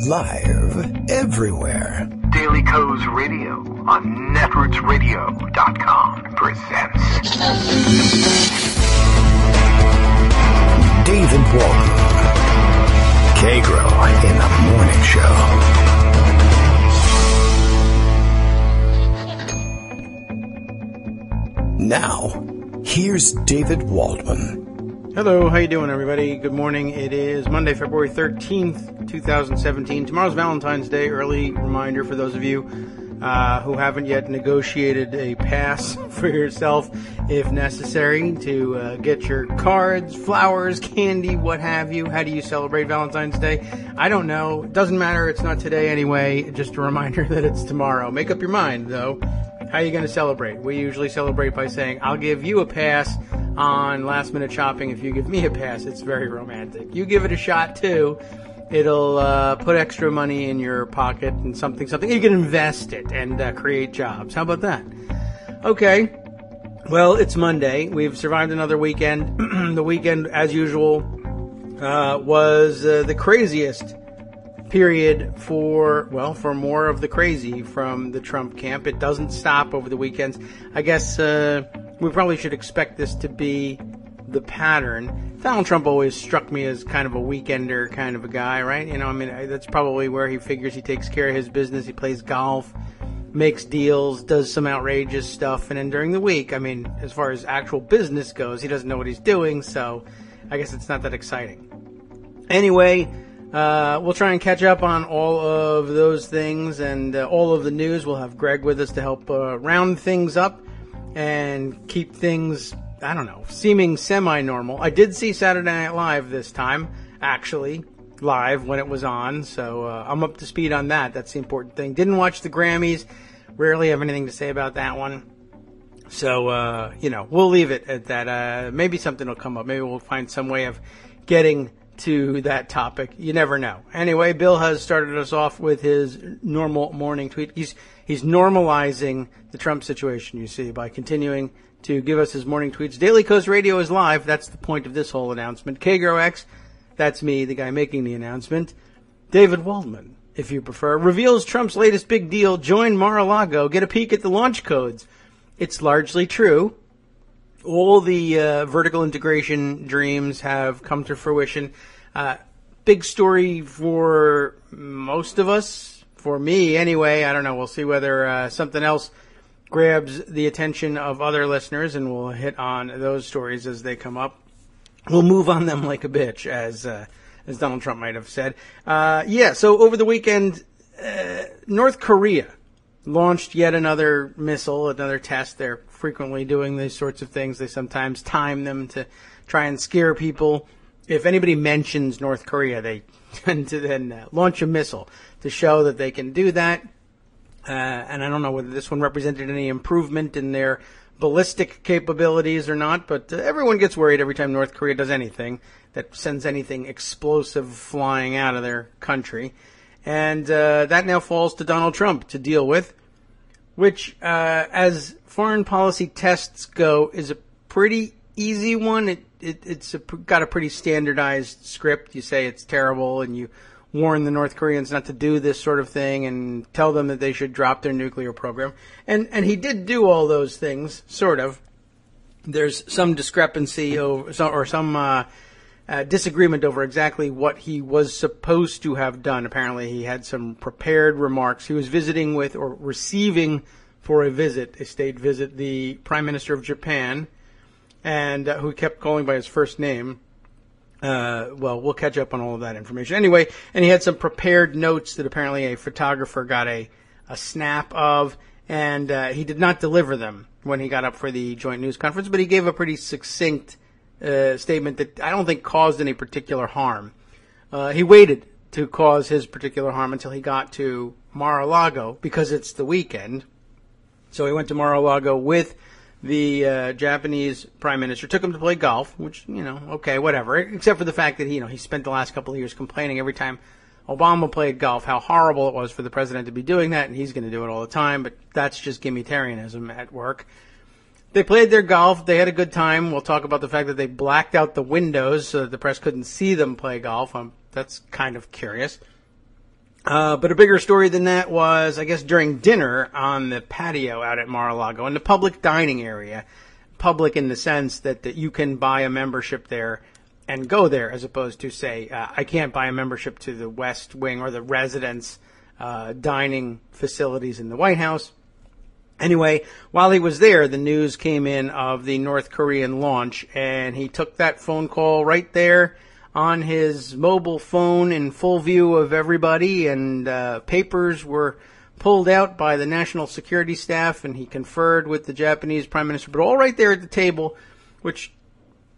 Live everywhere. Daily Co's Radio on netrootsradio.com presents David Waldman. Kagro in the Morning Show. Now, here's David Waldman. Hello, how you doing, everybody? Good morning. It is Monday, February 13th, 2017. Tomorrow's Valentine's Day. Early reminder for those of you who haven't yet negotiated a pass for yourself, if necessary, to get your cards, flowers, candy, what have you. How do you celebrate Valentine's Day? I don't know. It doesn't matter. It's not today anyway. Just a reminder that it's tomorrow. Make up your mind, though. How are you going to celebrate? We usually celebrate by saying, I'll give you a pass on last minute shopping if you give me a pass. It's very romantic. You give it a shot too. It'll put extra money in your pocket and something. You can invest it and create jobs. How about that? Okay. Well, it's Monday. We've survived another weekend. The weekend, as usual, was the craziest period for more of the crazy from the Trump camp. It doesn't stop over the weekends. I guess we probably should expect this to be the pattern. Donald Trump always struck me as kind of a weekender kind of a guy, right? You know, I mean, that's probably where he figures he takes care of his business. He plays golf, makes deals, does some outrageous stuff, and then during the week, I mean, as far as actual business goes, he doesn't know what he's doing, so I guess it's not that exciting. Anyway, we'll try and catch up on all of those things and all of the news. We'll have Greg with us to help round things up and keep things, I don't know, seeming semi-normal. I did see Saturday Night Live this time, actually, live when it was on, so I'm up to speed on that. That's the important thing. Didn't watch the Grammys. Rarely have anything to say about that one. So, we'll leave it at that. Maybe something will come up. Maybe we'll find some way of getting to that topic. You never know. Anyway, Bill has started us off with his normal morning tweet. He's normalizing the Trump situation, you see, by continuing to give us his morning tweets. Daily Coast Radio is live. That's the point of this whole announcement. Kagro X, that's me, the guy making the announcement. David Waldman, if you prefer, reveals Trump's latest big deal. Join Mar-a-Lago. Get a peek at the launch codes. It's largely true. All the vertical integration dreams have come to fruition. Big story for most of us, for me anyway. I don't know. We'll see whether something else grabs the attention of other listeners, and we'll hit on those stories as they come up. We'll move on them like a bitch, as Donald Trump might have said. So over the weekend, North Korea launched yet another missile, another test. They're frequently doing these sorts of things. They sometimes time them to try and scare people. If anybody mentions North Korea, they tend to then launch a missile to show that they can do that. And I don't know whether this one represented any improvement in their ballistic capabilities or not, but everyone gets worried every time North Korea does anything that sends anything explosive flying out of their country. And that now falls to Donald Trump to deal with, which, as foreign policy tests go, is a pretty easy one. It's got a pretty standardized script. You say it's terrible, and you warn the North Koreans not to do this sort of thing and tell them that they should drop their nuclear program. And he did do all those things, sort of. There's some discrepancy or some disagreement over exactly what he was supposed to have done. Apparently, he had some prepared remarks. He was visiting with or receiving for a state visit, the Prime Minister of Japan, and who kept calling by his first name. We'll catch up on all of that information. Anyway, and he had some prepared notes that apparently a photographer got a snap of, and he did not deliver them when he got up for the joint news conference, but he gave a pretty succinct statement that I don't think caused any particular harm. He waited to cause his particular harm until he got to Mar-a-Lago because it's the weekend. So he went to Mar-a-Lago with the Japanese prime minister, took him to play golf, which, okay, whatever, except for the fact that, he spent the last couple of years complaining every time Obama played golf how horrible it was for the president to be doing that, and he's going to do it all the time, but that's just gimmitarianism at work. They played their golf. They had a good time. We'll talk about the fact that they blacked out the windows so that the press couldn't see them play golf. That's kind of curious. But a bigger story than that was, I guess, during dinner on the patio out at Mar-a-Lago, in the public dining area. Public in the sense that you can buy a membership there and go there, as opposed to, say, I can't buy a membership to the West Wing or the residence dining facilities in the White House. Anyway, while he was there, the news came in of the North Korean launch, and he took that phone call right there on his mobile phone in full view of everybody, and papers were pulled out by the national security staff, and he conferred with the Japanese prime minister, but all right there at the table, which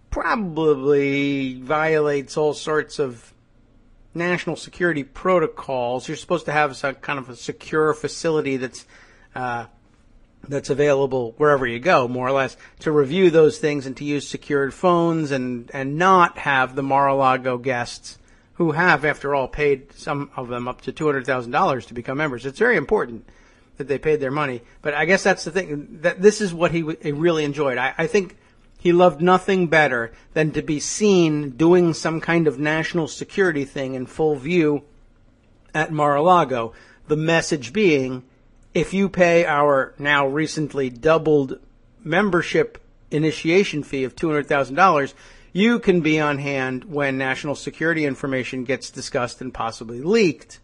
probably violates all sorts of national security protocols. You're supposed to have some kind of a secure facility that's available wherever you go, more or less, to review those things and to use secured phones and not have the Mar-a-Lago guests, who have, after all, paid, some of them, up to $200,000 to become members. It's very important that they paid their money. But I guess that's the thing, that this is what he really enjoyed. I think he loved nothing better than to be seen doing some kind of national security thing in full view at Mar-a-Lago. The message being, if you pay our now recently doubled membership initiation fee of $200,000, you can be on hand when national security information gets discussed and possibly leaked.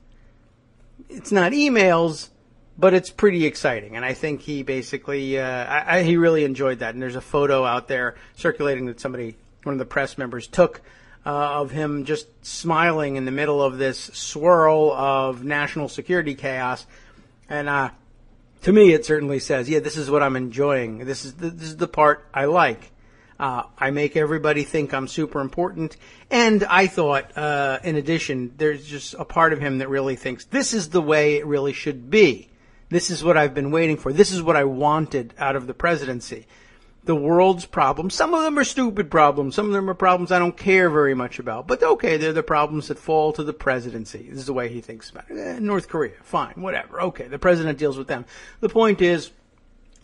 It's not emails, but it's pretty exciting. And I think he basically, he really enjoyed that. And there's a photo out there circulating that one of the press members took of him just smiling in the middle of this swirl of national security chaos. And to me, it certainly says, yeah, this is what I'm enjoying. This is the part I like. I make everybody think I'm super important. And I thought, in addition, there's just a part of him that really thinks this is the way it really should be. This is what I've been waiting for. This is what I wanted out of the presidency. The world's problems, some of them are stupid problems. Some of them are problems I don't care very much about. But okay, they're the problems that fall to the presidency. This is the way he thinks about it. North Korea, fine, whatever. Okay, the president deals with them. The point is,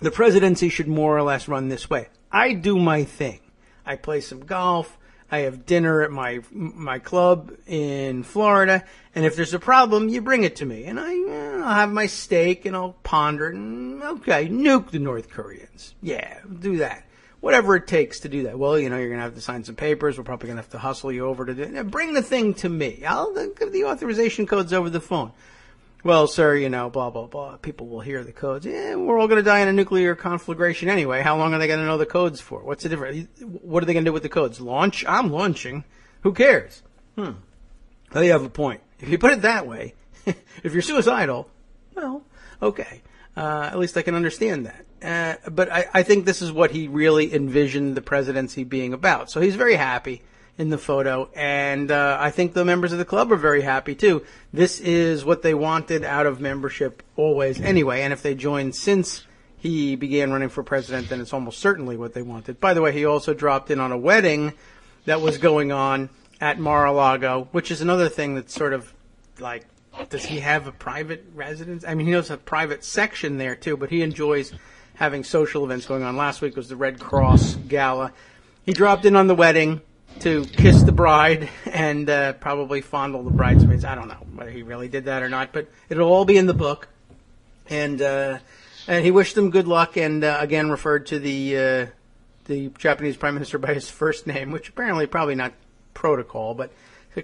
the presidency should more or less run this way. I do my thing. I play some golf. I have dinner at my club in Florida. And if there's a problem, you bring it to me. And I'll have my steak and I'll ponder it. And, okay, nuke the North Koreans. Yeah, do that. Whatever it takes to do that. Well, you're going to have to sign some papers. We're probably going to have to hustle you over to do it. Bring the thing to me. I'll give the authorization codes over the phone. Well, sir, blah, blah, blah. People will hear the codes. Yeah, we're all going to die in a nuclear conflagration anyway. How long are they going to know the codes for? What's the difference? What are they going to do with the codes? Launch? I'm launching. Who cares? Well, you have a point. If you put it that way, if you're suicidal, well, okay. At least I can understand that. But I think this is what he really envisioned the presidency being about. So he's very happy in the photo, and I think the members of the club are very happy too. This is what they wanted out of membership always anyway, and if they joined since he began running for president, then it's almost certainly what they wanted. By the way, he also dropped in on a wedding that was going on at Mar-a-Lago, which is another thing that's sort of like, does he have a private residence? I mean, he knows a private section there too, but he enjoys having social events going on. Last week was the Red Cross Gala. He dropped in on the wedding to kiss the bride and probably fondle the bridesmaids. I don't know whether he really did that or not, but it'll all be in the book. And he wished them good luck, and again referred to the Japanese prime minister by his first name, which apparently probably not protocol. But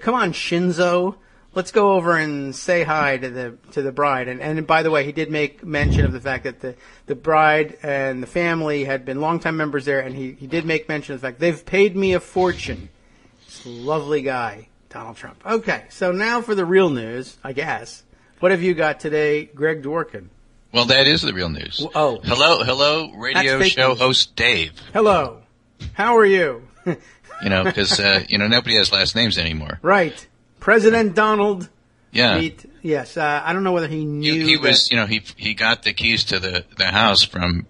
come on, Shinzo, let's go over and say hi to the bride. And by the way, he did make mention of the fact that the bride and the family had been longtime members there, and he did make mention of the fact they've paid me a fortune. This lovely guy, Donald Trump. Okay, so now for the real news, I guess. What have you got today, Greg Dworkin? Well, that is the real news. Oh. Hello, radio show news. Host Dave. Hello. How are you? Because, nobody has last names anymore. Right. President Donald. Yeah. Yes. I don't know whether he knew. He was, he got the keys to the house from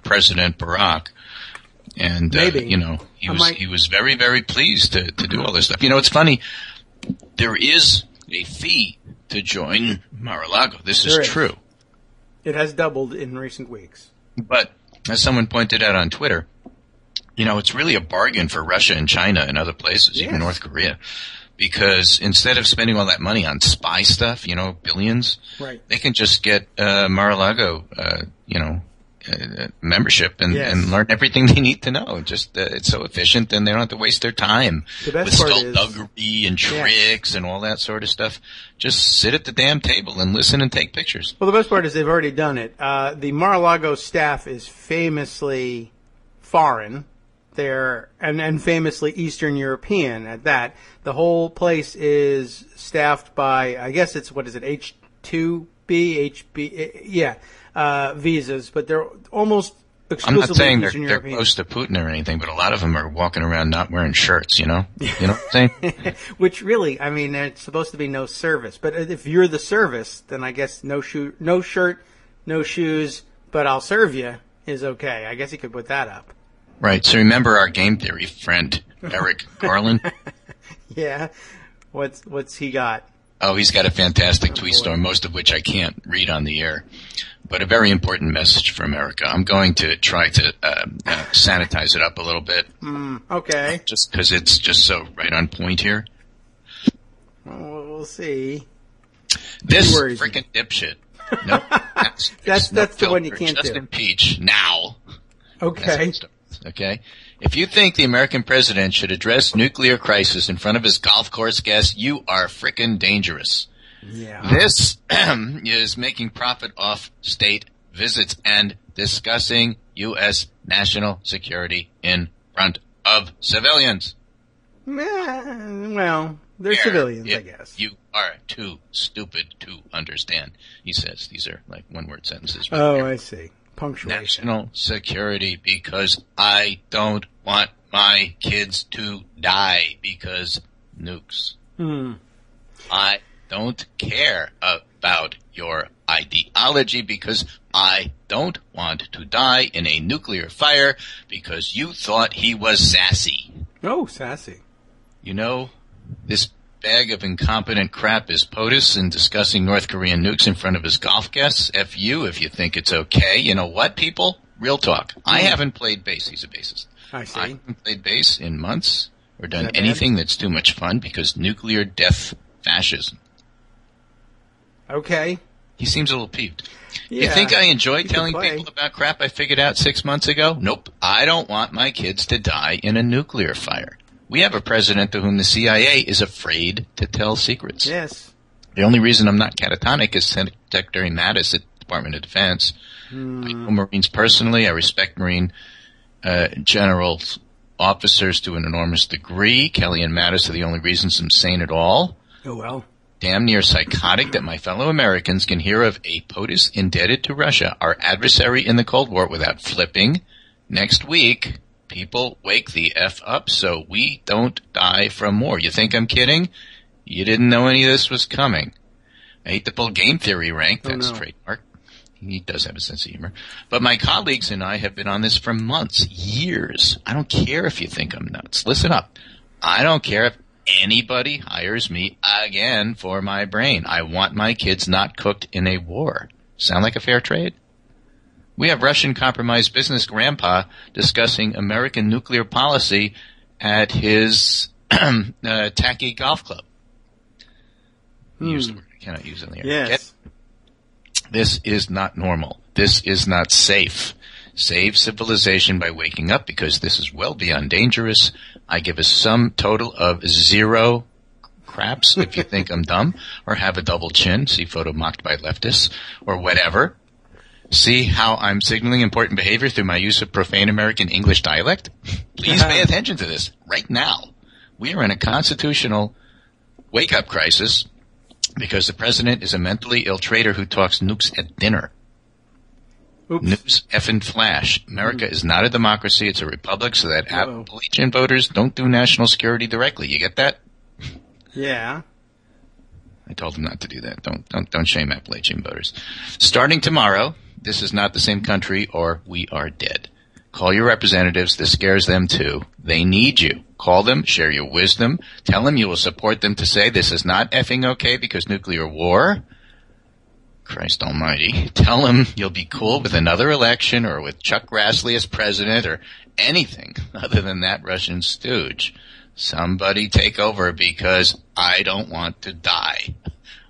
President Barack. And, maybe. He was very, very pleased to do all this stuff. It's funny. There is a fee to join Mar-a-Lago. This is true. It has doubled in recent weeks. But as someone pointed out on Twitter, it's really a bargain for Russia and China and other places, even North Korea. because instead of spending all that money on spy stuff, billions, right, they can just get Mar-a-Lago, membership and learn everything they need to know. Just it's so efficient, and they don't have to waste their time with skullduggery and tricks and all that sort of stuff. Just sit at the damn table and listen and take pictures. Well, the best part is they've already done it. The Mar-a-Lago staff is famously foreign. And famously Eastern European at that. The whole place is staffed by, I guess it's, H2B, visas, but they're almost exclusively I'm not saying Eastern they're European. close to Putin or anything, but a lot of them are walking around not wearing shirts, You know what I'm saying? Which really, I mean, it's supposed to be no service. But if you're the service, then I guess no shirt, no shoes, but I'll serve you is okay. I guess you could put that up. Right. So remember our game theory friend, Eric Carlin? Yeah. What's he got? Oh, he's got a fantastic tweet storm, most of which I can't read on the air, but a very important message for America. I'm going to try to sanitize it up a little bit. Okay. Just because it's just so right on point here. Well, we'll see. This frickin' dipshit. Nope. That's the one you can't just do. Impeach now. Okay. Okay? If you think the American president should address nuclear crisis in front of his golf course guests, you are frickin' dangerous. Yeah. This is making profit off state visits and discussing U.S. national security in front of civilians. Well, they're civilians, I guess. You are too stupid to understand, he says. These are like one-word sentences. Oh, I see. Punctuation. National security, because I don't want my kids to die because nukes. I don't care about your ideology because I don't want to die in a nuclear fire because you thought he was sassy. Oh, sassy. You know, this bag of incompetent crap is POTUS in discussing North Korean nukes in front of his golf guests. F you if you think it's okay. You know what, people? Real talk. I haven't played bass. He's a bassist. I see. I haven't played bass in months or done anything that's too much fun because nuclear death fascism. Okay. He seems a little peeved. Yeah, you think I enjoy telling play. people about crap I figured out 6 months ago? Nope. I don't want my kids to die in a nuclear fire. We have a president to whom the CIA is afraid to tell secrets. Yes. The only reason I'm not catatonic is Secretary Mattis at the Department of Defense. I know Marines personally. I respect Marine general officers to an enormous degree. Kelly and Mattis are the only reasons I'm sane at all. Oh, well. Damn near psychotic that my fellow Americans can hear of a POTUS indebted to Russia, our adversary in the Cold War, without flipping. Next week, people wake the F up so we don't die from war. You think I'm kidding? You didn't know any of this was coming. I hate to pull game theory rank. That's trademark. He does have a sense of humor. But my colleagues and I have been on this for months, years. I don't care if you think I'm nuts. Listen up. I don't care if anybody hires me again for my brain. I want my kids not cooked in a war. Sound like a fair trade? We have Russian compromised business grandpa discussing American nuclear policy at his tacky golf club. Use the word I cannot use in the air. Yes. This is not normal. This is not safe. Save civilization by waking up because this is well beyond dangerous. I give a sum total of 0 craps if you think I'm dumb or have a double chin. See photo mocked by leftists or whatever. See how I'm signaling important behavior through my use of profane American English dialect? Please pay attention to this right now. We are in a constitutional wake-up crisis because the president is a mentally ill traitor who talks nukes at dinner. Oops. News effing flash. America is not a democracy. It's a republic, so that Appalachian voters don't do national security directly. You get that? Yeah. I told them not to do that. Don't shame Appalachian voters. Starting tomorrow, this is not the same country or we are dead. Call your representatives. This scares them too. They need you. Call them, share your wisdom. Tell them you will support them to say this is not effing okay because nuclear war. Christ almighty. Tell them you'll be cool with another election or with Chuck Grassley as president or anything other than that Russian stooge. somebody take over because I don't want to die.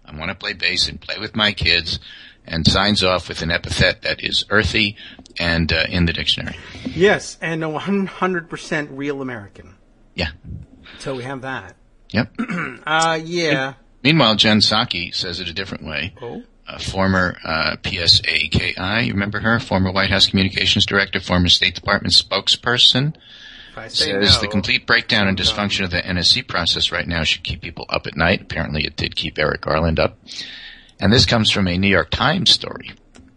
I want to play bass and play with my kids, and signs off with an epithet that is earthy and in the dictionary. Yes, and a 100% real American. Yeah. So we have that. Yep. Yeah. Meanwhile, Jen Psaki says it a different way. Oh. Former PSAKI, you remember her? Former White House Communications Director, former State Department spokesperson. If I say Says no, the complete breakdown and dysfunction of the NSC process right now should keep people up at night. Apparently it did keep Eric Garland up. And this comes from a New York Times story.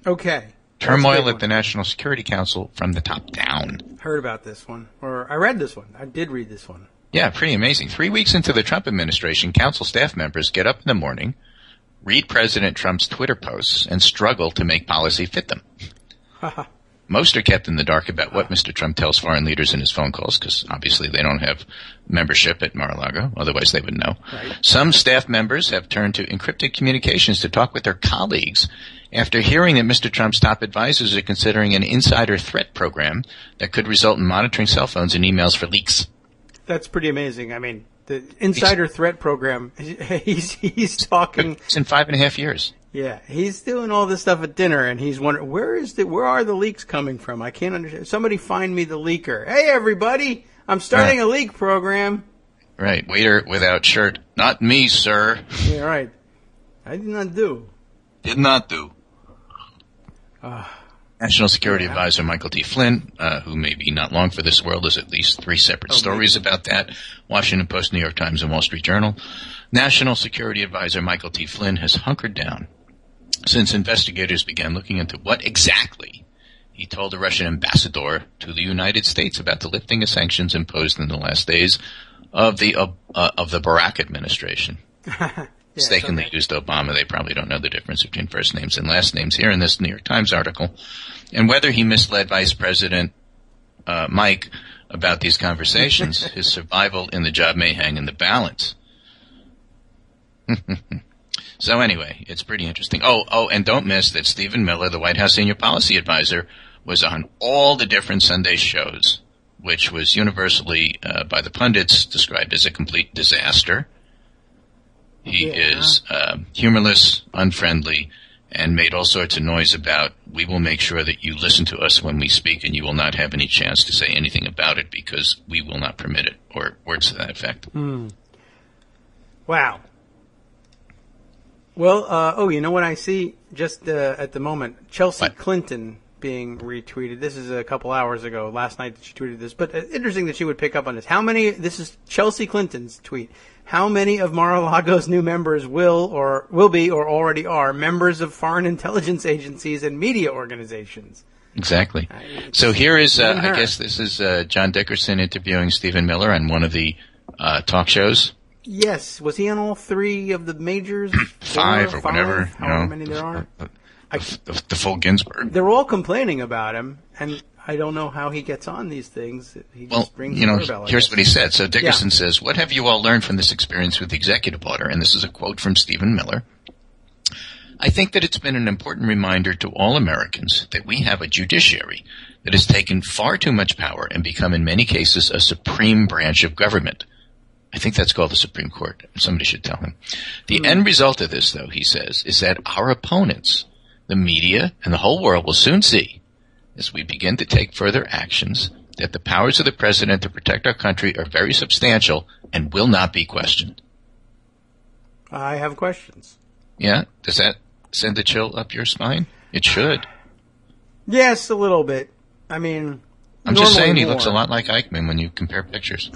Okay. Turmoil at the National Security Council from the top down. Heard about this one. Or I read this one. I did read this one. Yeah, pretty amazing. 3 weeks into the Trump administration, council staff members get up in the morning, read President Trump's Twitter posts, and struggle to make policy fit them. Most are kept in the dark about what Mr. Trump tells foreign leaders in his phone calls, because obviously they don't have membership at Mar-a-Lago. Otherwise they would know. Right. Some staff members have turned to encrypted communications to talk with their colleagues after hearing that Mr. Trump's top advisors are considering an insider threat program that could result in monitoring cell phones and emails for leaks. That's pretty amazing. I mean, the insider threat program, he's talking. It's in 5.5 years. Yeah, he's doing all this stuff at dinner, and he's wondering, where are the leaks coming from? I can't understand. Somebody find me the leaker. Hey, everybody, I'm starting a leak program. Right, waiter without shirt. Not me, sir. Yeah, right. I did not do. Did not do. National Security Advisor Michael T. Flynn, who may be not long for this world, there's at least 3 separate stories about that. Washington Post, New York Times, and Wall Street Journal. National Security Advisor Michael T. Flynn has hunkered down since investigators began looking into what exactly he told the Russian ambassador to the United States about the lifting of sanctions imposed in the last days of the Barack administration. Mistakenly used Obama. They probably don't know the difference between first names and last names here in this New York Times article. And whether he misled Vice President Mike about these conversations, his survival in the job may hang in the balance. So anyway, it's pretty interesting. Oh, and don't miss that Stephen Miller, the White House Senior Policy Advisor, was on all the different Sunday shows, which was universally, by the pundits, described as a complete disaster. He is humorless, unfriendly, and made all sorts of noise about, we will make sure that you listen to us when we speak and you will not have any chance to say anything about it because we will not permit it, or words to that effect. Wow. Well, you know what I see just at the moment? Chelsea Clinton being retweeted. This is a couple hours ago, last night that she tweeted this, but interesting that she would pick up on this. This is Chelsea Clinton's tweet. How many of Mar-a-Lago's new members will be or already are members of foreign intelligence agencies and media organizations? Exactly. So here is, I guess this is John Dickerson interviewing Stephen Miller on one of the talk shows. Yes. Was he on all 3 of the majors? 5 or whatever. However many there are. The full Ginsburg. They're all complaining about him, and I don't know how he gets on these things. He just brings the doorbell, here's what he said. So Dickerson says, what have you all learned from this experience with the executive order? And this is a quote from Stephen Miller. I think that it's been an important reminder to all Americans that we have a judiciary that has taken far too much power and become in many cases a supreme branch of government. I think that's called the Supreme Court. Somebody should tell him. The end result of this, though, he says, is that our opponents, the media, and the whole world will soon see, as we begin to take further actions, that the powers of the president to protect our country are very substantial and will not be questioned. I have questions. Yeah? Does that send a chill up your spine? It should. Yes, a little bit. I mean, I'm just saying he looks a lot like Eichmann when you compare pictures.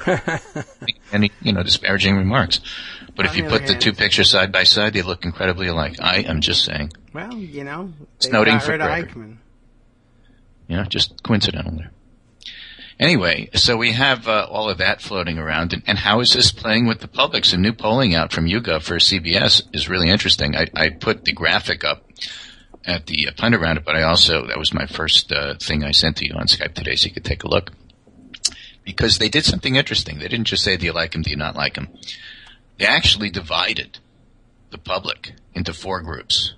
Any, disparaging remarks. But if you put the 2 pictures side by side, they look incredibly alike. I am just saying. Well, it's noting for Eichmann. Just coincidental there. Anyway, so we have all of that floating around, and how is this playing with the public? Some new polling out from YouGov for CBS is really interesting. I put the graphic up at the pundit roundup, but that was my first thing I sent to you on Skype today, so you could take a look. Because they did something interesting. They didn't just say, do you like him, do you not like him? They actually divided the public into 4 groups,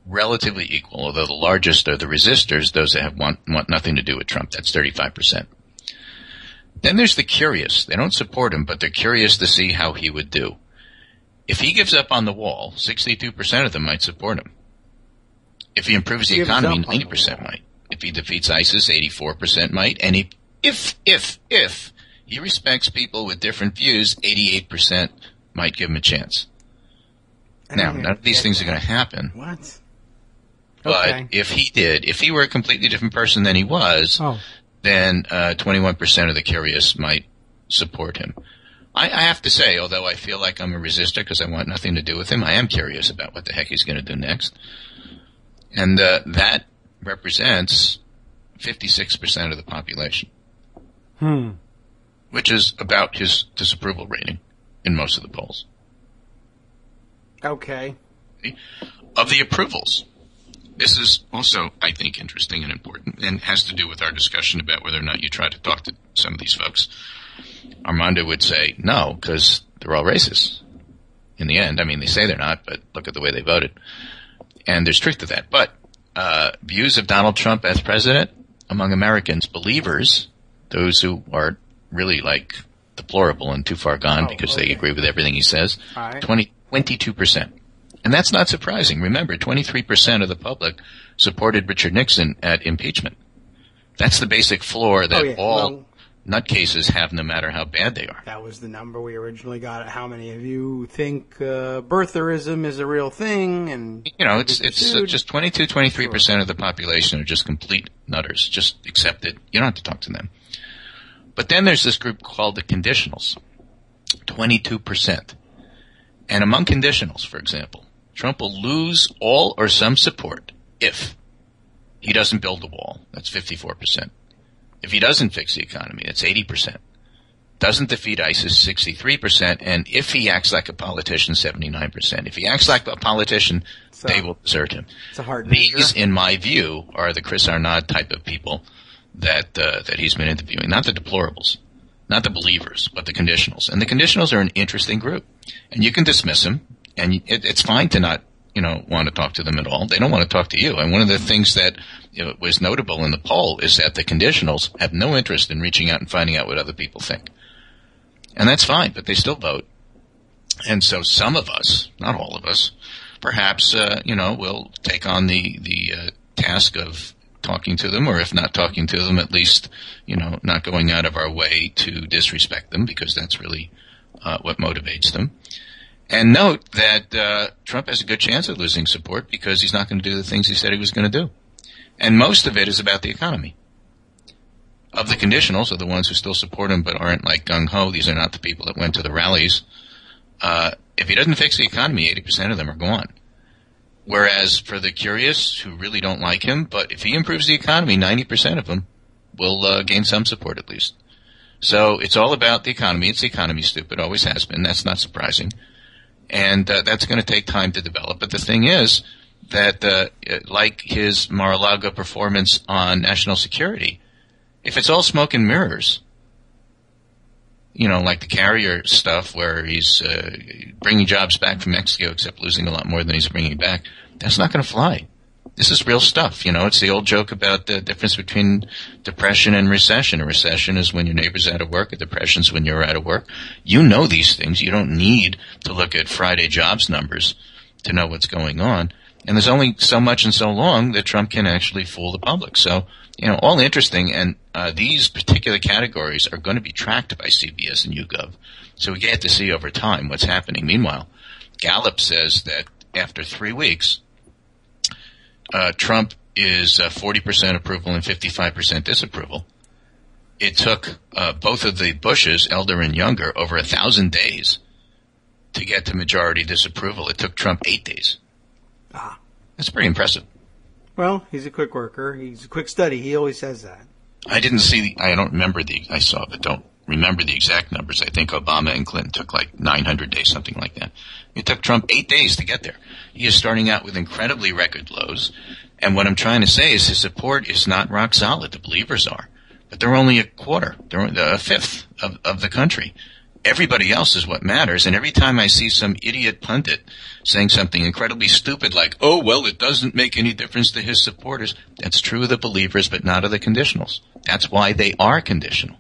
relatively equal, although the largest are the resistors, those that want nothing to do with Trump. That's 35%. Then there's the curious. They don't support him, but they're curious to see how he would do. If he gives up on the wall, 62% of them might support him. If he improves the economy, 90% might. If he defeats ISIS, 84% might. And if he respects people with different views, 88% might give him a chance. Now, none of these things are going to happen. What? But Okay. if he were a completely different person than he was, then 21% of the curious might support him. I have to say, although I feel like I'm a resistor because I want nothing to do with him, I am curious about what the heck he's going to do next. And that represents 56% of the population, which is about his disapproval rating in most of the polls. Okay. Of the approvals, this is also, I think, interesting and important, and has to do with our discussion about whether or not you try to talk to some of these folks. Armando would say no, because they're all racist. In the end, I mean, they say they're not, but look at the way they voted. And there's truth to that. But views of Donald Trump as president among Americans, believers, those who are really like deplorable and too far gone because they agree with everything he says, 22%. And that's not surprising. Remember, 23% of the public supported Richard Nixon at impeachment. That's the basic floor that all nutcases have, no matter how bad they are. That was the number we originally got. How many of you think birtherism is a real thing? And you know, it's just 23% of the population are just complete nutters. Just accept it. You don't have to talk to them. But then there's this group called the conditionals, 22%. And among conditionals, for example, Trump will lose all or some support if he doesn't build the wall. That's 54%. If he doesn't fix the economy, that's 80%. Doesn't defeat ISIS, 63%. And if he acts like a politician, 79%. If he acts like a politician, they will desert him. It's a hard These, in my view, are the Chris Arnaud type of people that he's been interviewing. Not the deplorables, not the believers, but the conditionals. And the conditionals are an interesting group. And you can dismiss them, and it's fine to not, want to talk to them at all. They don't want to talk to you. And one of the things that was notable in the poll is that the conditionals have no interest in reaching out and finding out what other people think. And that's fine, but they still vote. And so some of us, not all of us, perhaps, will take on the task of talking to them, or if not talking to them, at least, not going out of our way to disrespect them, because that's really what motivates them. And note that Trump has a good chance of losing support because he's not going to do the things he said he was going to do. And most of it is about the economy. Of the conditionals, are the ones who still support him but aren't like gung-ho. These are not the people that went to the rallies. If he doesn't fix the economy, 80% of them are gone. Whereas for the curious who really don't like him, but if he improves the economy, 90% of them will gain some support at least. So it's all about the economy. It's the economy, stupid. Always has been. That's not surprising. And that's going to take time to develop. But the thing is that, like his Mar-a-Lago performance on national security, if it's all smoke and mirrors, like the carrier stuff where he's bringing jobs back from Mexico except losing a lot more than he's bringing back, that's not going to fly. This is real stuff. It's the old joke about the difference between depression and recession. A recession is when your neighbor's out of work. A depression is when you're out of work. You know these things. You don't need to look at Friday jobs numbers to know what's going on. And there's only so much and so long that Trump can actually fool the public. So, all interesting. And these particular categories are going to be tracked by CBS and YouGov. So we get to see over time what's happening. Meanwhile, Gallup says that after 3 weeks, Trump is 40% approval and 55% disapproval. It took both of the Bushes, elder and younger, over 1,000 days to get to majority disapproval. It took Trump 8 days. That's pretty impressive. Well, he's a quick worker. He's a quick study. He always says that. I don't remember I saw, but don't remember the exact numbers. I think Obama and Clinton took like 900 days, something like that. It took Trump 8 days to get there. He is starting out with incredibly record lows. And what I'm trying to say is his support is not rock solid. The believers are. But they're only a quarter. They're a fifth of the country. Everybody else is what matters. And every time I see some idiot pundit saying something incredibly stupid like, oh, well, it doesn't make any difference to his supporters, that's true of the believers but not of the conditionals. That's why they are conditional.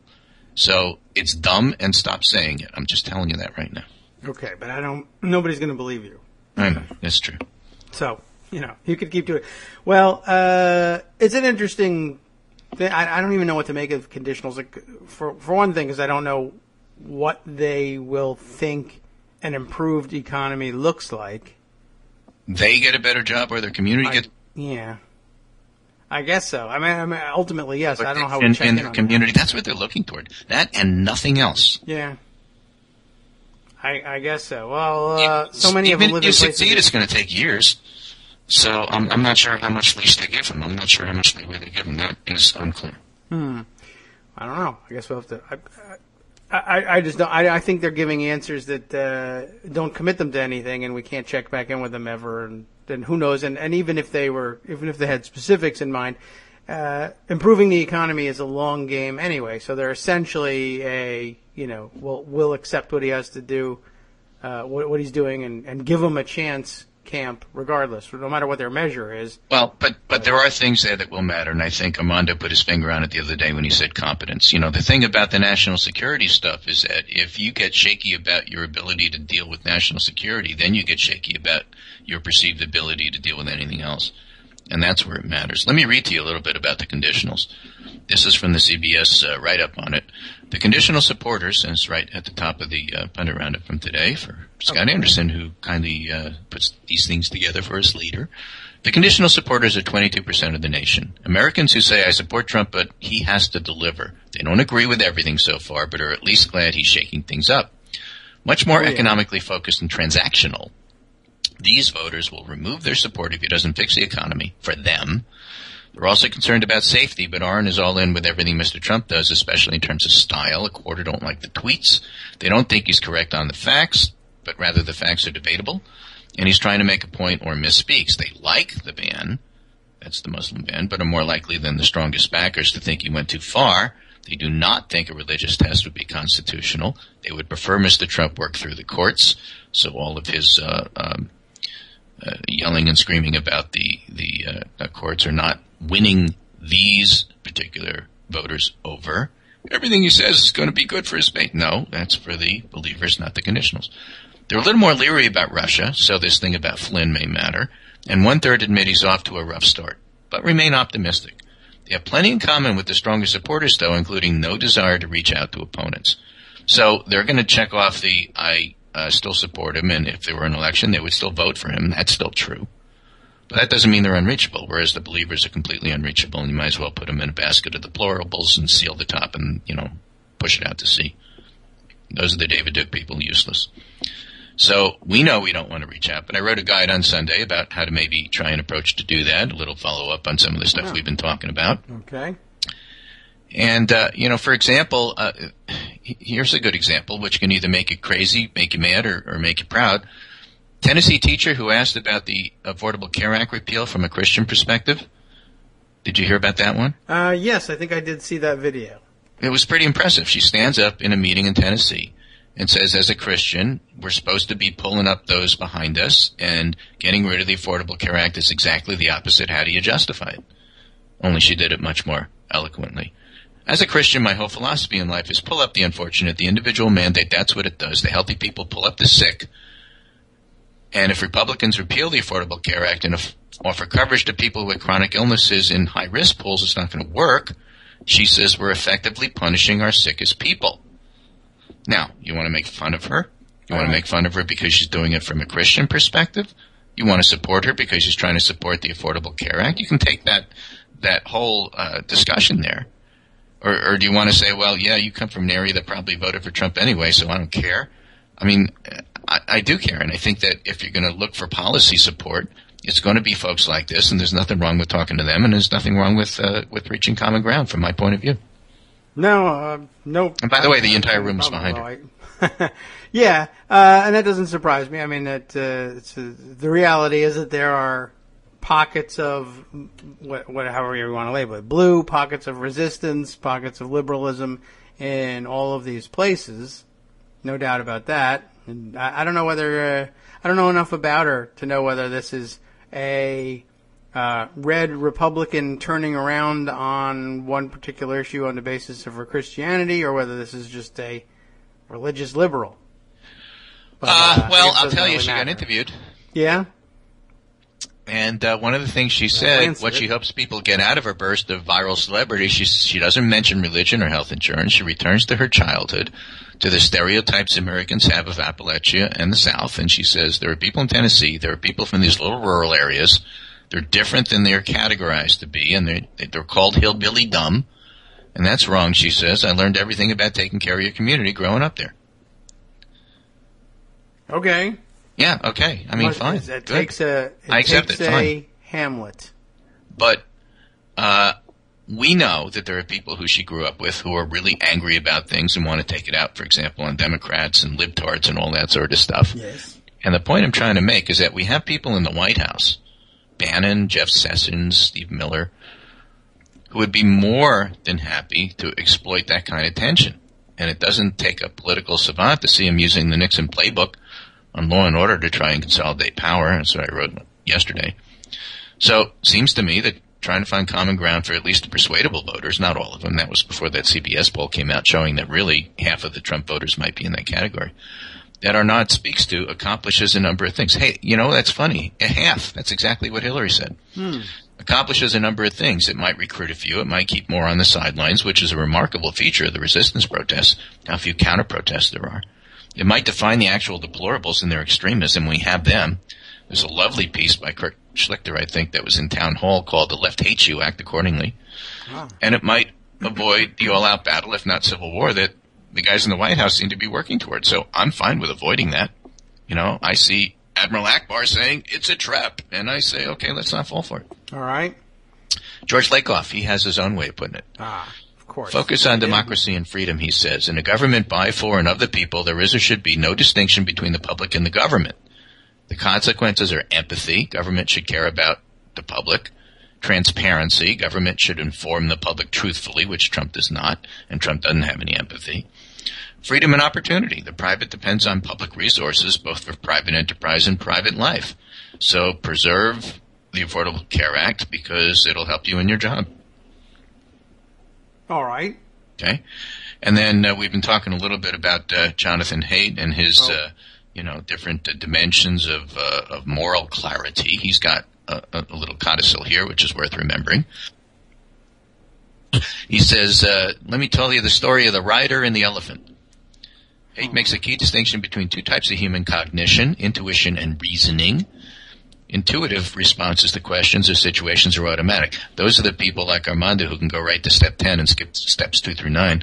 So it's dumb, and stop saying it. I'm just telling you that right now. Okay, but nobody's going to believe you. I know, that's true. So, you could keep doing it. Well, it's an interesting thing. I don't even know what to make of conditionals. Like, for one thing, because I don't know what they will think an improved economy looks like. They get a better job, or their community gets... Yeah. I guess so. I mean, ultimately, yes. I don't know how we check in in their on community. That's what they're looking toward. That and nothing else. Yeah. I guess so. Well, so many of them live in places... Even if you succeed, it's going to take years. So I'm not sure how much leash they give them. I'm not sure how much leeway they give them. That is unclear. I don't know. I guess we'll have to... I just don't... I think they're giving answers that don't commit them to anything, and we can't check back in with them ever, and then who knows? And even if they had specifics in mind, improving the economy is a long game anyway. So they're essentially we'll accept what he has to do, what he's doing, and give him a chance camp regardless, no matter what their measure is. Well, but there are things there that will matter, and I think Armando put his finger on it the other day when he said competence. The thing about the national security stuff is that if you get shaky about your ability to deal with national security, then you get shaky about your perceived ability to deal with anything else. And that's where it matters. Let me read to you a little bit about the conditionals. This is from the CBS write-up on it. The conditional supporters, and it's right at the top of the pundit roundup from today for Scott Anderson, who kindly puts these things together for his leader. The conditional supporters are 22% of the nation. Americans who say, I support Trump, but he has to deliver. They don't agree with everything so far, but are at least glad he's shaking things up. Much more economically focused and transactional. These voters will remove their support if he doesn't fix the economy for them. They're also concerned about safety, but aren't as all in with everything Mr. Trump does, especially in terms of style. A quarter don't like the tweets. They don't think he's correct on the facts, but rather the facts are debatable. And he's trying to make a point or misspeaks. They like the ban, that's the Muslim ban, but are more likely than the strongest backers to think he went too far. They do not think a religious test would be constitutional. They would prefer Mr. Trump work through the courts, so all of his yelling and screaming about the courts are not winning these particular voters over. Everything he says is going to be good for his faith. No, that's for the believers, not the conditionals. They're a little more leery about Russia, so this thing about Flynn may matter. And 1/3 admit he's off to a rough start, but remain optimistic. They have plenty in common with the stronger supporters, though, including no desire to reach out to opponents. So they're going to check off the I still support him, and if there were an election, they would still vote for him. That's still true. But that doesn't mean they're unreachable, whereas the believers are completely unreachable, and you might as well put them in a basket of deplorables and seal the top and, push it out to sea. Those are the David Duke people, useless. So we know we don't want to reach out, but I wrote a guide on Sunday about how to maybe try and approach to do that, a little follow-up on some of the stuff we've been talking about. Okay. And, for example, here's a good example, which can either make you crazy, make you mad, or make you proud. Tennessee teacher who asked about the Affordable Care Act repeal from a Christian perspective. Did you hear about that one? Yes, I think I did see that video. It was pretty impressive. She stands up in a meeting in Tennessee and says, as a Christian, we're supposed to be pulling up those behind us, and getting rid of the Affordable Care Act is exactly the opposite. How do you justify it? Only she did it much more eloquently. As a Christian, my whole philosophy in life is pull up the unfortunate, the individual mandate. That's what it does. The healthy people pull up the sick. And if Republicans repeal the Affordable Care Act and offer coverage to people with chronic illnesses in high-risk pools, it's not going to work. She says we're effectively punishing our sickest people. Now, you want to make fun of her? You want to make fun of her because she's doing it from a Christian perspective? You want to support her because she's trying to support the Affordable Care Act? You can take that whole discussion there. Or do you want to say, well, yeah, you come from an area that probably voted for Trump anyway, so I don't care? I mean, I do care, and I think that if you're going to look for policy support, it's going to be folks like this, and there's nothing wrong with talking to them, and there's nothing wrong with reaching common ground from my point of view. No, no. And by the way, the entire room is behind her. Yeah, and that doesn't surprise me. I mean, the reality is that there are pockets of however you want to label it, blue, pockets of resistance, pockets of liberalism in all of these places. No doubt about that. And I don't know whether I don't know enough about her to know whether this is a red Republican turning around on one particular issue on the basis of her Christianity, or whether this is just a religious liberal. But, well, I'll tell you, she got interviewed. Yeah? And one of the things she said, what she hopes people get out of her burst of viral celebrity, she doesn't mention religion or health insurance. She returns to her childhood, to the stereotypes Americans have of Appalachia and the South. And she says there are people in Tennessee, there are people from these little rural areas. They're different than they're categorized to be, and they're called hillbilly dumb. And that's wrong, she says. I learned everything about taking care of your community growing up there. Okay. Yeah, okay. I mean, fine. It takes a Hamlet. But we know that there are people who she grew up with who are really angry about things and want to take it out, for example, on Democrats and libtards and all that sort of stuff. Yes. And the point I'm trying to make is that we have people in the White House, Bannon, Jeff Sessions, Steve Miller, who would be more than happy to exploit that kind of tension. And it doesn't take a political savant to see him using the Nixon playbook on law and order to try and consolidate power. That's what I wrote yesterday. So it seems to me that trying to find common ground for at least the persuadable voters, not all of them, that was before that CBS poll came out showing that really half of the Trump voters might be in that category, that our nod speaks to accomplishes a number of things. Hey, that's funny. A half. That's exactly what Hillary said. Accomplishes a number of things. It might recruit a few. It might keep more on the sidelines, which is a remarkable feature of the resistance protests, how few counter-protests there are. It might define the actual deplorables and their extremism. We have them. There's a lovely piece by Kurt Schlichter, I think, that was in Town Hall called The Left Hates You, Act Accordingly. Wow. And it might avoid the all-out battle, if not civil war, that the guys in the White House seem to be working towards. So I'm fine with avoiding that. I see Admiral Akbar saying it's a trap, and I say, okay, let's not fall for it. All right. George Lakoff, he has his own way of putting it. Of course. Focus on democracy and freedom, he says. In a government by, for, and of the people, there is or should be no distinction between the public and the government. The consequences are empathy. Government should care about the public. Transparency. Government should inform the public truthfully, which Trump does not, and Trump doesn't have any empathy. Freedom and opportunity. The private depends on public resources, both for private enterprise and private life. So preserve the Affordable Care Act because it'll help you in your job. All right. Okay. And then we've been talking a little bit about Jonathan Haidt and his, different dimensions of moral clarity. He's got a little codicil here, which is worth remembering. He says, let me tell you the story of the rider and the elephant. Haidt makes a key distinction between two types of human cognition, intuition and reasoning. Intuitive responses to questions or situations are automatic. Those are the people like Armando who can go right to step 10 and skip steps 2 through 9.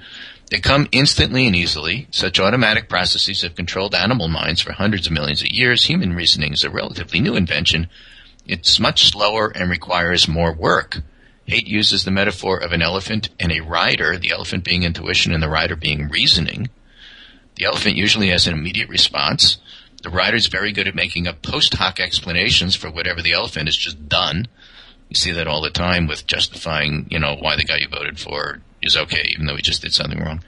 They come instantly and easily. Such automatic processes have controlled animal minds for hundreds of millions of years. Human reasoning is a relatively new invention. It's much slower and requires more work. Haidt uses the metaphor of an elephant and a rider, the elephant being intuition and the rider being reasoning. The elephant usually has an immediate response. The rider's very good at making up post hoc explanations for whatever the elephant has just done. You see that all the time with justifying, why the guy you voted for is okay, even though he just did something wrong.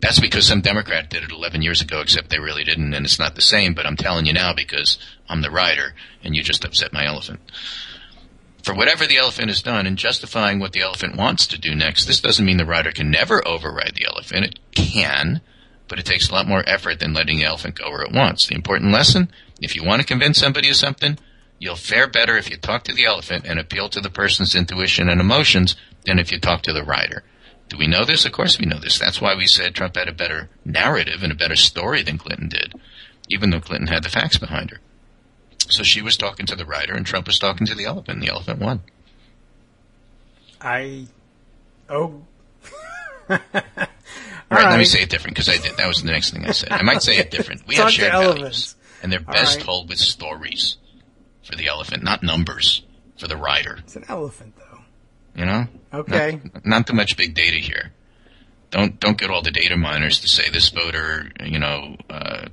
That's because some Democrat did it 11 years ago, except they really didn't, and it's not the same, but I'm telling you now because I'm the rider, and you just upset my elephant. For whatever the elephant has done, and justifying what the elephant wants to do next, this doesn't mean the rider can never override the elephant. It can, but it takes a lot more effort than letting the elephant go where it wants. The important lesson, if you want to convince somebody of something, you'll fare better if you talk to the elephant and appeal to the person's intuition and emotions than if you talk to the rider. Do we know this? Of course we know this. That's why we said Trump had a better narrative and a better story than Clinton did, even though Clinton had the facts behind her. So she was talking to the rider and Trump was talking to the elephant, and the elephant won. Let me say it different because I did. That was the next thing I said. I might say it different. We have shared values, and they're best told with stories for the elephant, not numbers for the rider. It's an elephant, though. Okay. Not too much big data here. Don't get all the data miners to say this voter,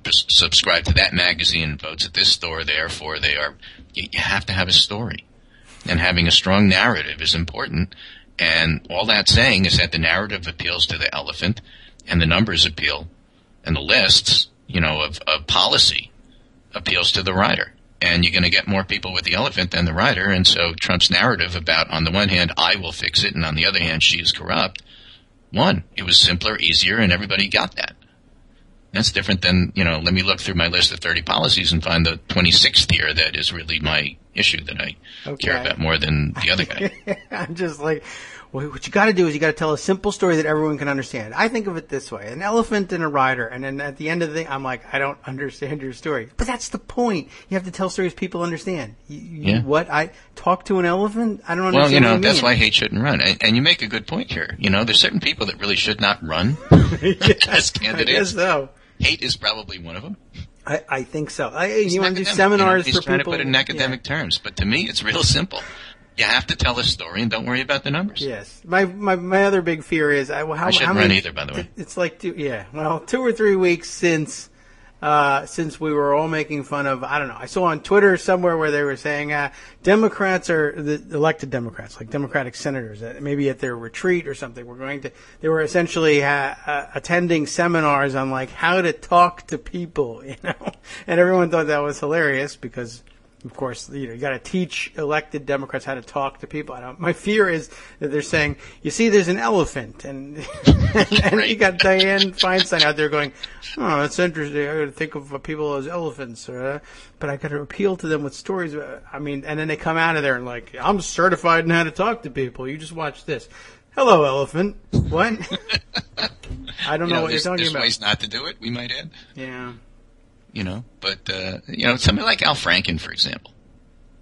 subscribe to that magazine, votes at this store, therefore they are. You have to have a story, and having a strong narrative is important. And all that's saying is that the narrative appeals to the elephant, and the numbers appeal, and the lists, of policy appeals to the rider. and you're going to get more people with the elephant than the rider. And so Trump's narrative about, on the one hand, I will fix it, and on the other hand, she is corrupt, won. It was simpler, easier, and everybody got that. That's different than, let me look through my list of 30 policies and find the 26th here that is really my issue that I care about more than the other guy. I'm just like, well, what you got to do is you got to tell a simple story that everyone can understand. I think of it this way: an elephant and a rider, and then at the end of the thing, I'm like, I don't understand your story. But that's the point. You have to tell stories people understand. What? I talk to an elephant? I don't understand. Well, that's why hate shouldn't run. And you make a good point here. There's certain people that really should not run as candidates. I guess so. Hate is probably one of them. I think so. You want to do seminars for people? He's trying to put it in academic terms, but to me, it's real simple. You have to tell a story and don't worry about the numbers. Yes. My other big fear is I shouldn't run either, by the way. It's like 2 or 3 weeks since we were all making fun of, I don't know, I saw on Twitter somewhere where they were saying Democrats are the elected Democrats, like Democratic senators, maybe at their retreat or something. They were essentially attending seminars on like how to talk to people, and everyone thought that was hilarious because, of course, you got to teach elected Democrats how to talk to people. My fear is that they're saying, you see, there's an elephant, and you got Dianne Feinstein out there going, oh, that's interesting. I got to think of people as elephants, but I got to appeal to them with stories. And then they come out of there and like, I'm certified in how to talk to people. You just watch this. Hello, elephant. What? I don't know what you're talking there's about. There's ways not to do it, we might add. Yeah. But somebody like Al Franken, for example.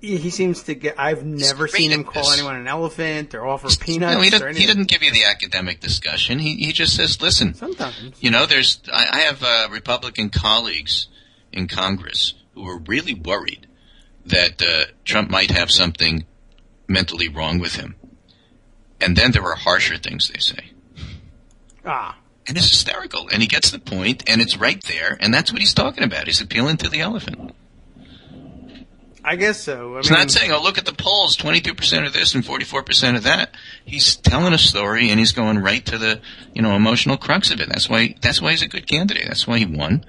He seems to get. I've never seen him call anyone an elephant or offer peanuts. No, he anything. doesn't give you the academic discussion. He just says, listen. Sometimes. I have Republican colleagues in Congress who are really worried that Trump might have something mentally wrong with him. And then there are harsher things they say. And it's hysterical, and he gets the point, and it's right there, and that's what he's talking about. He's appealing to the elephant. I guess so. He's not saying, look at the polls, 22% of this and 44% of that. He's telling a story, and he's going right to the, emotional crux of it. That's why he's a good candidate. That's why he won.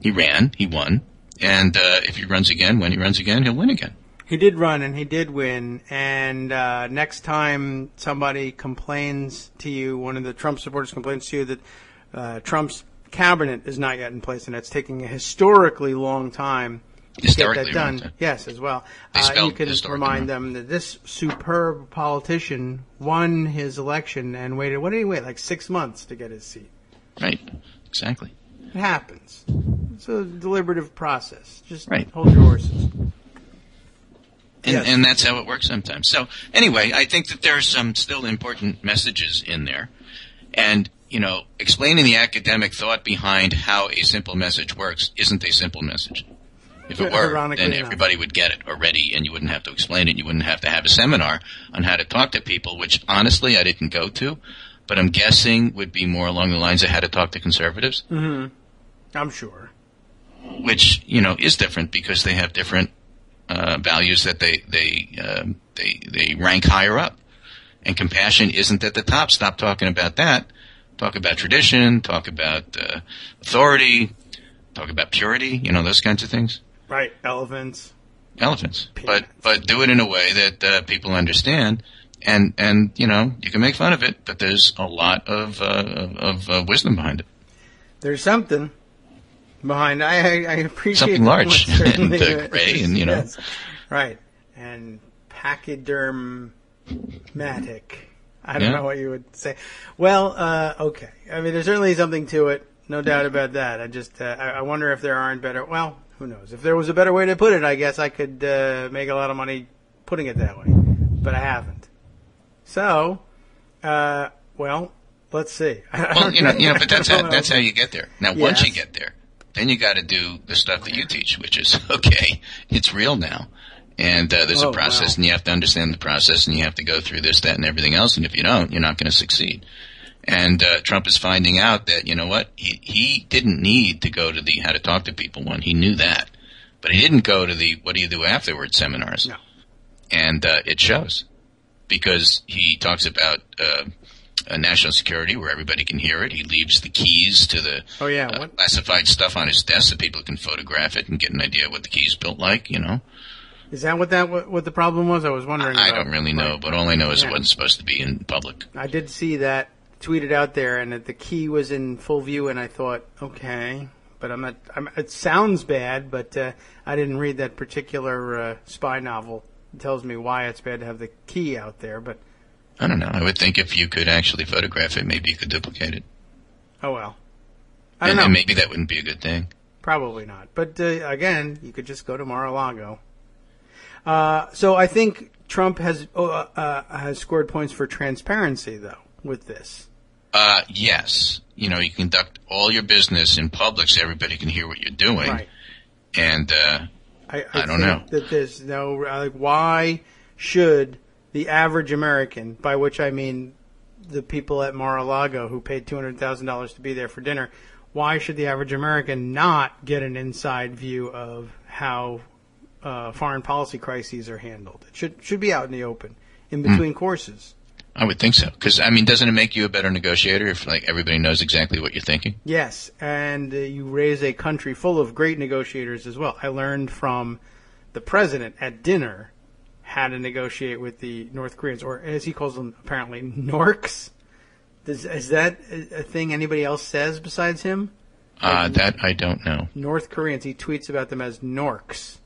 He won. And if he runs again, when he runs again, he'll win again. He did run and he did win. And next time somebody complains to you, one of the Trump supporters complains to you that Trump's cabinet is not yet in place and it's taking a historically long time to get that done. Yes, as well. You can remind them that this superb politician won his election and waited, what did he wait, like 6 months to get his seat? Right, exactly. It happens. It's a deliberative process. Just hold your horses. And that's how it works sometimes. So anyway, I think that there are some still important messages in there. And, explaining the academic thought behind how a simple message works isn't a simple message. If it were, then everybody would get it already, and you wouldn't have to explain it. You wouldn't have to have a seminar on how to talk to people, which honestly I didn't go to, but I'm guessing would be more along the lines of how to talk to conservatives. Mm-hmm. I'm sure. Which, is different because they have different values that they rank higher up. And compassion isn't at the top. Stop talking about that. Talk about tradition. Talk about authority. Talk about purity. Those kinds of things. Right. Elephants. But do it in a way that people understand. And you can make fun of it, but there's a lot of wisdom behind it. There's something behind. I appreciate something large and gray, and yes. Right, and pachydermatic. I don't know what you would say. Well, okay. There's certainly something to it, no doubt about that. I just I wonder if there aren't better. Well, who knows? If there was a better way to put it, I guess I could make a lot of money putting it that way, but I haven't. So, well, let's see. But that's how you get there. Now, once you get there, then you got to do the stuff that you teach, which is, okay, it's real now. And there's a process, and you have to understand the process, and you have to go through this, that, and everything else. And if you don't, you're not going to succeed. And Trump is finding out that, he didn't need to go to the how to talk to people one. He knew that. But he didn't go to the what do you do afterwards seminars. No. And it shows. Because he talks about national security where everybody can hear it. He leaves the keys to the classified stuff on his desk so people can photograph it and get an idea what the key's built like, you know. Is that what the problem was? I was wondering. I don't really know, but all I know is it wasn't supposed to be in public. I did see that tweeted out there, and that the key was in full view, and I thought, okay, but it sounds bad, but I didn't read that particular spy novel. It tells me why it's bad to have the key out there, but I don't know. I would think if you could actually photograph it, maybe you could duplicate it. Oh, well. I don't know. And maybe that wouldn't be a good thing. Probably not. But, again, you could just go to Mar-a-Lago. So I think Trump has scored points for transparency, though, with this. Yes. You know, you conduct all your business in public so everybody can hear what you're doing. Right. And I don't know. That there's no, why should the average American, by which I mean the people at Mar-a-Lago who paid $200,000 to be there for dinner, why should the average American not get an inside view of how foreign policy crises are handled? It should be out in the open, in between courses. I would think so. Because, I mean, doesn't it make you a better negotiator if, like, everybody knows exactly what you're thinking? Yes, and you raise a country full of great negotiators as well. I learned from the president at dinner how to negotiate with the North Koreans, or as he calls them, apparently, Norks. Is that a thing anybody else says besides him? That I don't know. North Koreans, he tweets about them as Norks,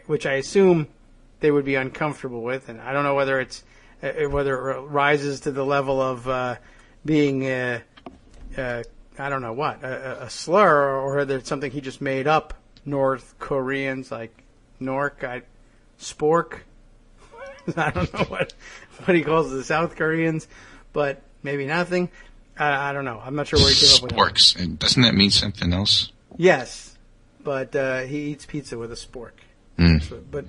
which I assume they would be uncomfortable with, and I don't know whether it rises to the level of being I don't know what, a slur, or whether it's something he just made up. North Koreans, like Nork, Spork. I don't know what he calls the South Koreans, but maybe nothing. I don't know. I'm not sure where he came up with that. Sporks. And doesn't that mean something else? Yes, but he eats pizza with a spork. But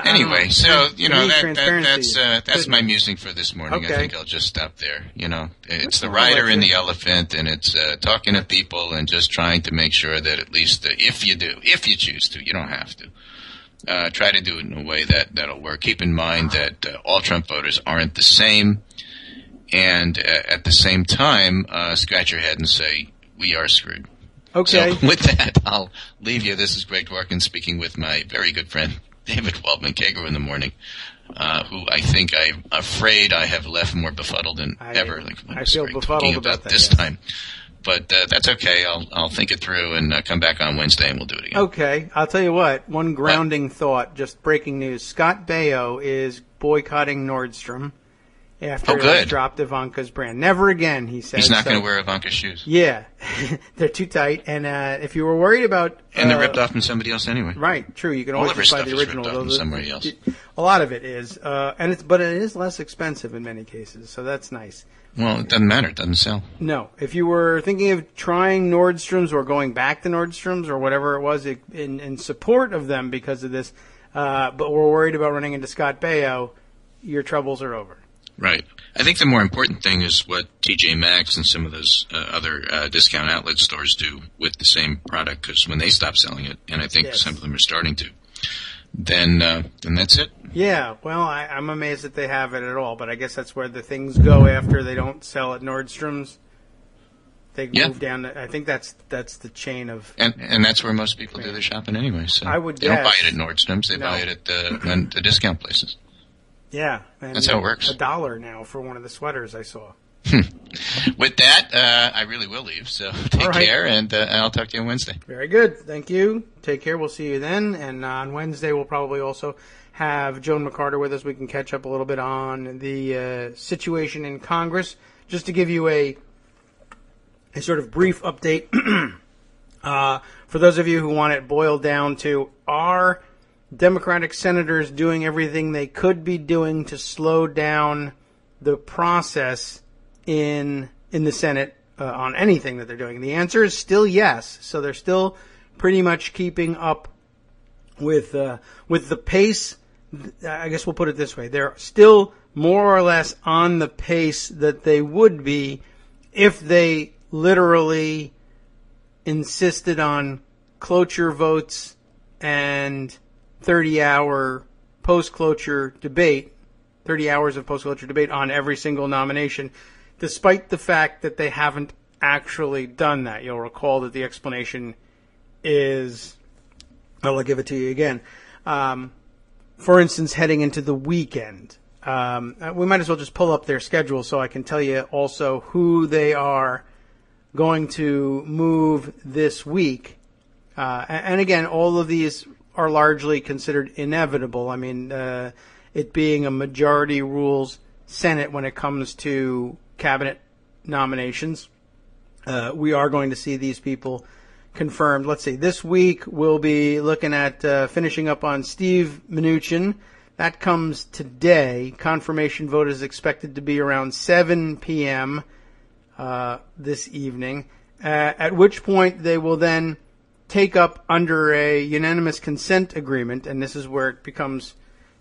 anyway, so you know that's my musing for this morning. Okay. I think I'll just stop there. You know, it's the rider and the elephant, and it's talking to people and just trying to make sure that at least if you choose to, you don't have to. Try to do it in a way that'll work. Keep in mind that all Trump voters aren't the same, and at the same time, scratch your head and say we are screwed. Okay. So with that, I'll leave you. This is Greg Dworkin speaking with my very good friend David Waldman, Kagro in the morning, who I'm afraid I have left more befuddled than ever. I feel befuddled about that, this time. But that's okay. I'll think it through and come back on Wednesday and we'll do it again. Okay. I'll tell you what. One grounding thought, just breaking news. Scott Baio is boycotting Nordstrom after he dropped Ivanka's brand. Never again, he says. He's not going to wear Ivanka's shoes. Yeah. They're too tight. And if you were worried about... and they're ripped off from somebody else anyway. Right. True. You can always just buy the original. Ripped off from somebody else. A lot of it is. But it is less expensive in many cases, so that's nice. Well, it doesn't matter. It doesn't sell. No. If you were thinking of trying Nordstrom's or going back to Nordstrom's or whatever it was in support of them because of this, but we're worried about running into Scott Baio, your troubles are over. Right. I think the more important thing is what TJ Maxx and some of those other discount outlet stores do with the same product, because when they stop selling it, and I think some of them are starting to, then that's it. Yeah, well, I'm amazed that they have it at all, but I guess that's where the things go after they don't sell at Nordstrom's. They move down. I think that's the chain of... And that's where most people do their shopping anyway. So I would they don't buy it at Nordstrom's. They buy it at the discount places. Yeah. And that's how it works. $1 now for one of the sweaters I saw. With that, I really will leave. So take care, and I'll talk to you on Wednesday. Very good. Thank you. Take care. We'll see you then. And on Wednesday, we'll probably also have Joan McCarter with us. We can catch up a little bit on the situation in Congress. Just to give you a sort of brief update, for those of you who want it boiled down to, are Democratic senators doing everything they could be doing to slow down the process in the Senate on anything that they're doing? And the answer is still yes. So they're still pretty much keeping up with the pace. I guess we'll put it this way. They're still more or less on the pace that they would be if they literally insisted on cloture votes and 30-hour post-cloture debate. 30 hours of post-cloture debate on every single nomination, despite the fact that they haven't actually done that. You'll recall that the explanation is, I'll give it to you again. For instance, heading into the weekend, we might as well just pull up their schedule so I can tell you also who they are going to move this week. And again, all of these are largely considered inevitable. I mean, it being a majority rules Senate when it comes to cabinet nominations, we are going to see these people confirmed. Let's see, this week we'll be looking at finishing up on Steve Mnuchin. That comes today. Confirmation vote is expected to be around 7 p.m. This evening, at which point they will then take up under a unanimous consent agreement, and this is where it becomes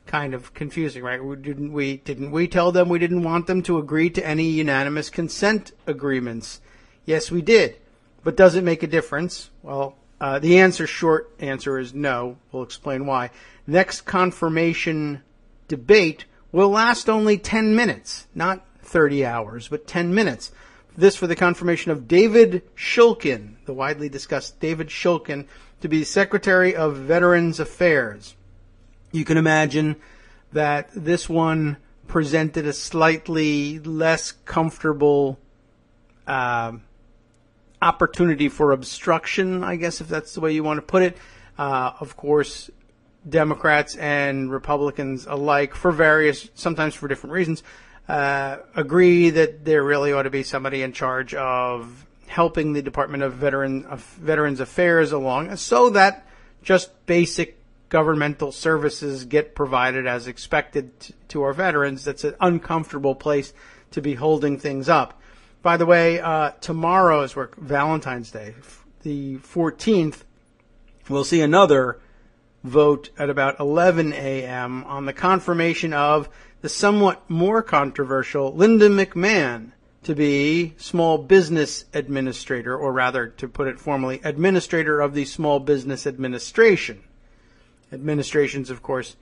kind of confusing, right? Didn't we tell them we didn't want them to agree to any unanimous consent agreements? Yes, we did. But does it make a difference? Well, the short answer is no. We'll explain why. Next confirmation debate will last only 10 minutes, not 30 hours, but 10 minutes. This for the confirmation of David Shulkin, the widely discussed David Shulkin, to be Secretary of Veterans Affairs. You can imagine that this one presented a slightly less comfortable opportunity for obstruction, I guess, if that's the way you want to put it. Of course, Democrats and Republicans alike, sometimes for different reasons, agree that there really ought to be somebody in charge of helping the Department of Veterans Affairs along so that just basic governmental services get provided as expected to our veterans. That's an uncomfortable place to be holding things up. By the way, tomorrow is Valentine's Day, the 14th. We'll see another vote at about 11 a.m. on the confirmation of the somewhat more controversial Linda McMahon to be Small Business Administrator, or rather, to put it formally, Administrator of the Small Business Administration. Administrations, of course,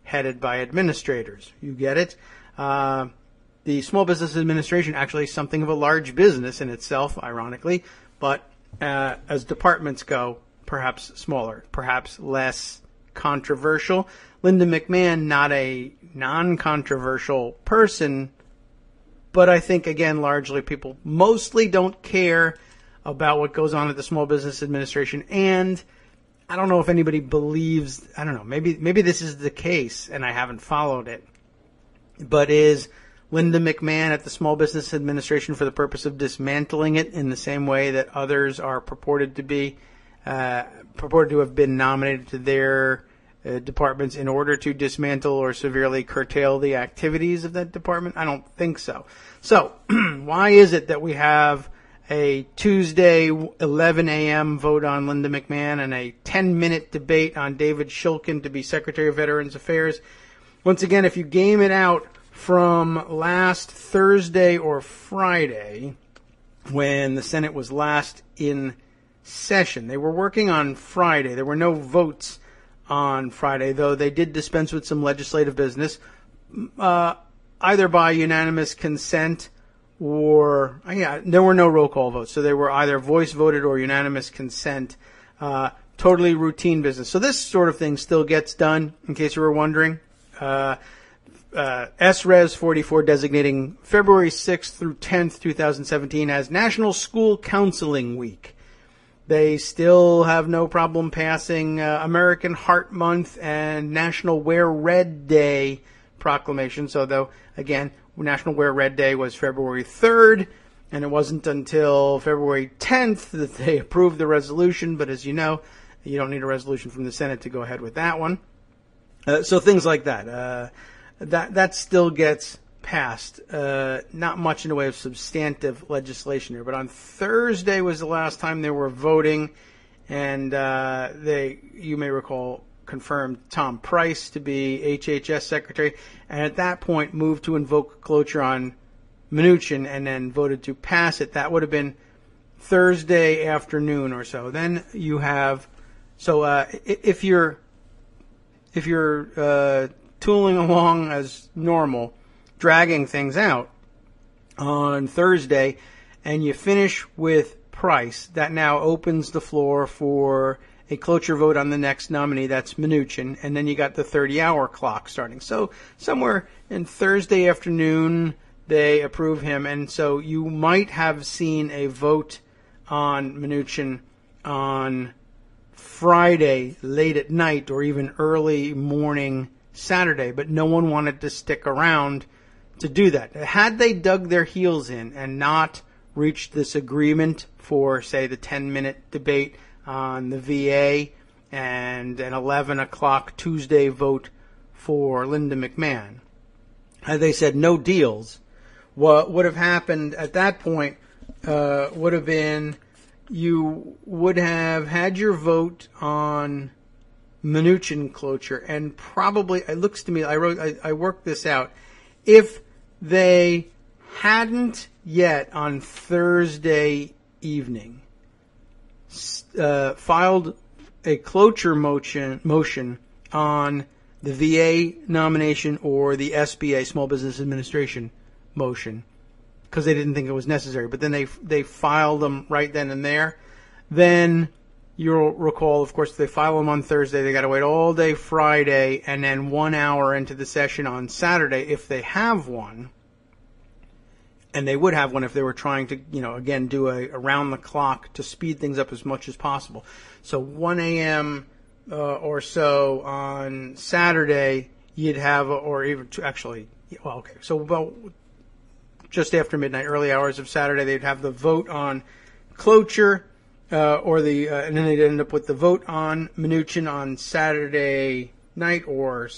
headed by administrators. You get it? The Small Business Administration actually is something of a large business in itself, ironically, but as departments go, perhaps smaller, perhaps less controversial. Linda McMahon, not a non-controversial person, but I think, again, largely people mostly don't care about what goes on at the Small Business Administration, and I don't know if anybody believes, I don't know, maybe this is the case, and I haven't followed it, but is Linda McMahon at the Small Business Administration for the purpose of dismantling it in the same way that others are purported to have been nominated to their departments in order to dismantle or severely curtail the activities of that department? I don't think so. So, why is it that we have a Tuesday 11 a.m. vote on Linda McMahon and a 10-minute debate on David Shulkin to be Secretary of Veterans Affairs? Once again, if you game it out from last Thursday or Friday, when the Senate was last in session, they were working on Friday. There were no votes on Friday, though they did dispense with some legislative business, either by unanimous consent or, there were no roll call votes. So they were either voice voted or unanimous consent, totally routine business. So this sort of thing still gets done, in case you were wondering. SRES 44 designating February 6th through 10th, 2017 as National School Counseling Week. They still have no problem passing American Heart Month and National Wear Red Day proclamation. So, though, again, National Wear Red Day was February 3rd, and it wasn't until February 10th that they approved the resolution. But as you know, you don't need a resolution from the Senate to go ahead with that one. So things like that. That still gets passed. Not much in the way of substantive legislation here. But on Thursday was the last time they were voting, and you may recall, confirmed Tom Price to be HHS Secretary, and at that point moved to invoke cloture on Mnuchin and then voted to pass it. That would have been Thursday afternoon or so. Then you have, if you're tooling along as normal, dragging things out on Thursday, and you finish with Price. That now opens the floor for a cloture vote on the next nominee. That's Mnuchin. And then you got the 30-hour clock starting. So somewhere in Thursday afternoon, they approve him. And so you might have seen a vote on Mnuchin on Friday late at night or even early morning Saturday. But no one wanted to stick around to do that. Had they dug their heels in and not reached this agreement for, say, the 10-minute debate on the VA and an 11 o'clock Tuesday vote for Linda McMahon, had they said no deals, what would have happened at that point would have been you would have had your vote on Mnuchin cloture, and probably, it looks to me, I worked this out, if they hadn't yet on Thursday evening filed a cloture motion on the VA nomination or the SBA, Small Business Administration motion, because they didn't think it was necessary, but then they filed them right then and there. Then you'll recall, of course, they file them on Thursday. They got to wait all day Friday, and then 1 hour into the session on Saturday, if they have one. And they would have one if they were trying to, again, do a around the clock to speed things up as much as possible. So 1 a.m. Or so on Saturday, you'd have, or even so about just after midnight, early hours of Saturday, they'd have the vote on cloture, and then they'd end up with the vote on Mnuchin on Saturday night or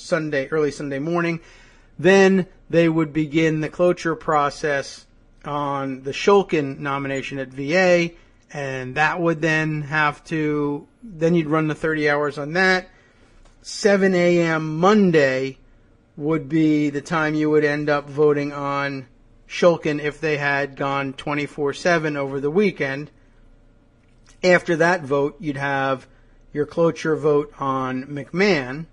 early Sunday morning. Then they would begin the cloture process on the Shulkin nomination at VA, and that would then then you'd run the 30 hours on that. 7 a.m. Monday would be the time you would end up voting on Shulkin if they had gone 24/7 over the weekend. After that vote, you'd have your cloture vote on McMahon,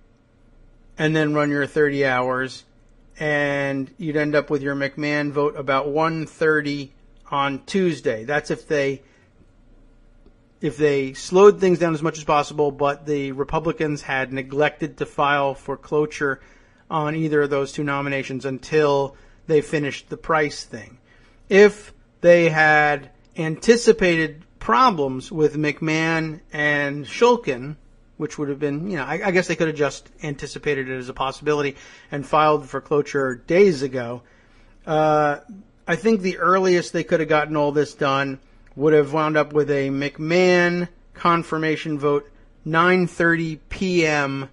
and then run your 30 hours. And you'd end up with your McMahon vote about 1:30 on Tuesday. That's if they slowed things down as much as possible, but the Republicans had neglected to file for cloture on either of those two nominations until they finished the Price thing. If they had anticipated problems with McMahon and Shulkin, which would have been, I guess they could have just anticipated it as a possibility and filed for cloture days ago. I think the earliest they could have gotten all this done would have wound up with a McMahon confirmation vote 9:30 p.m.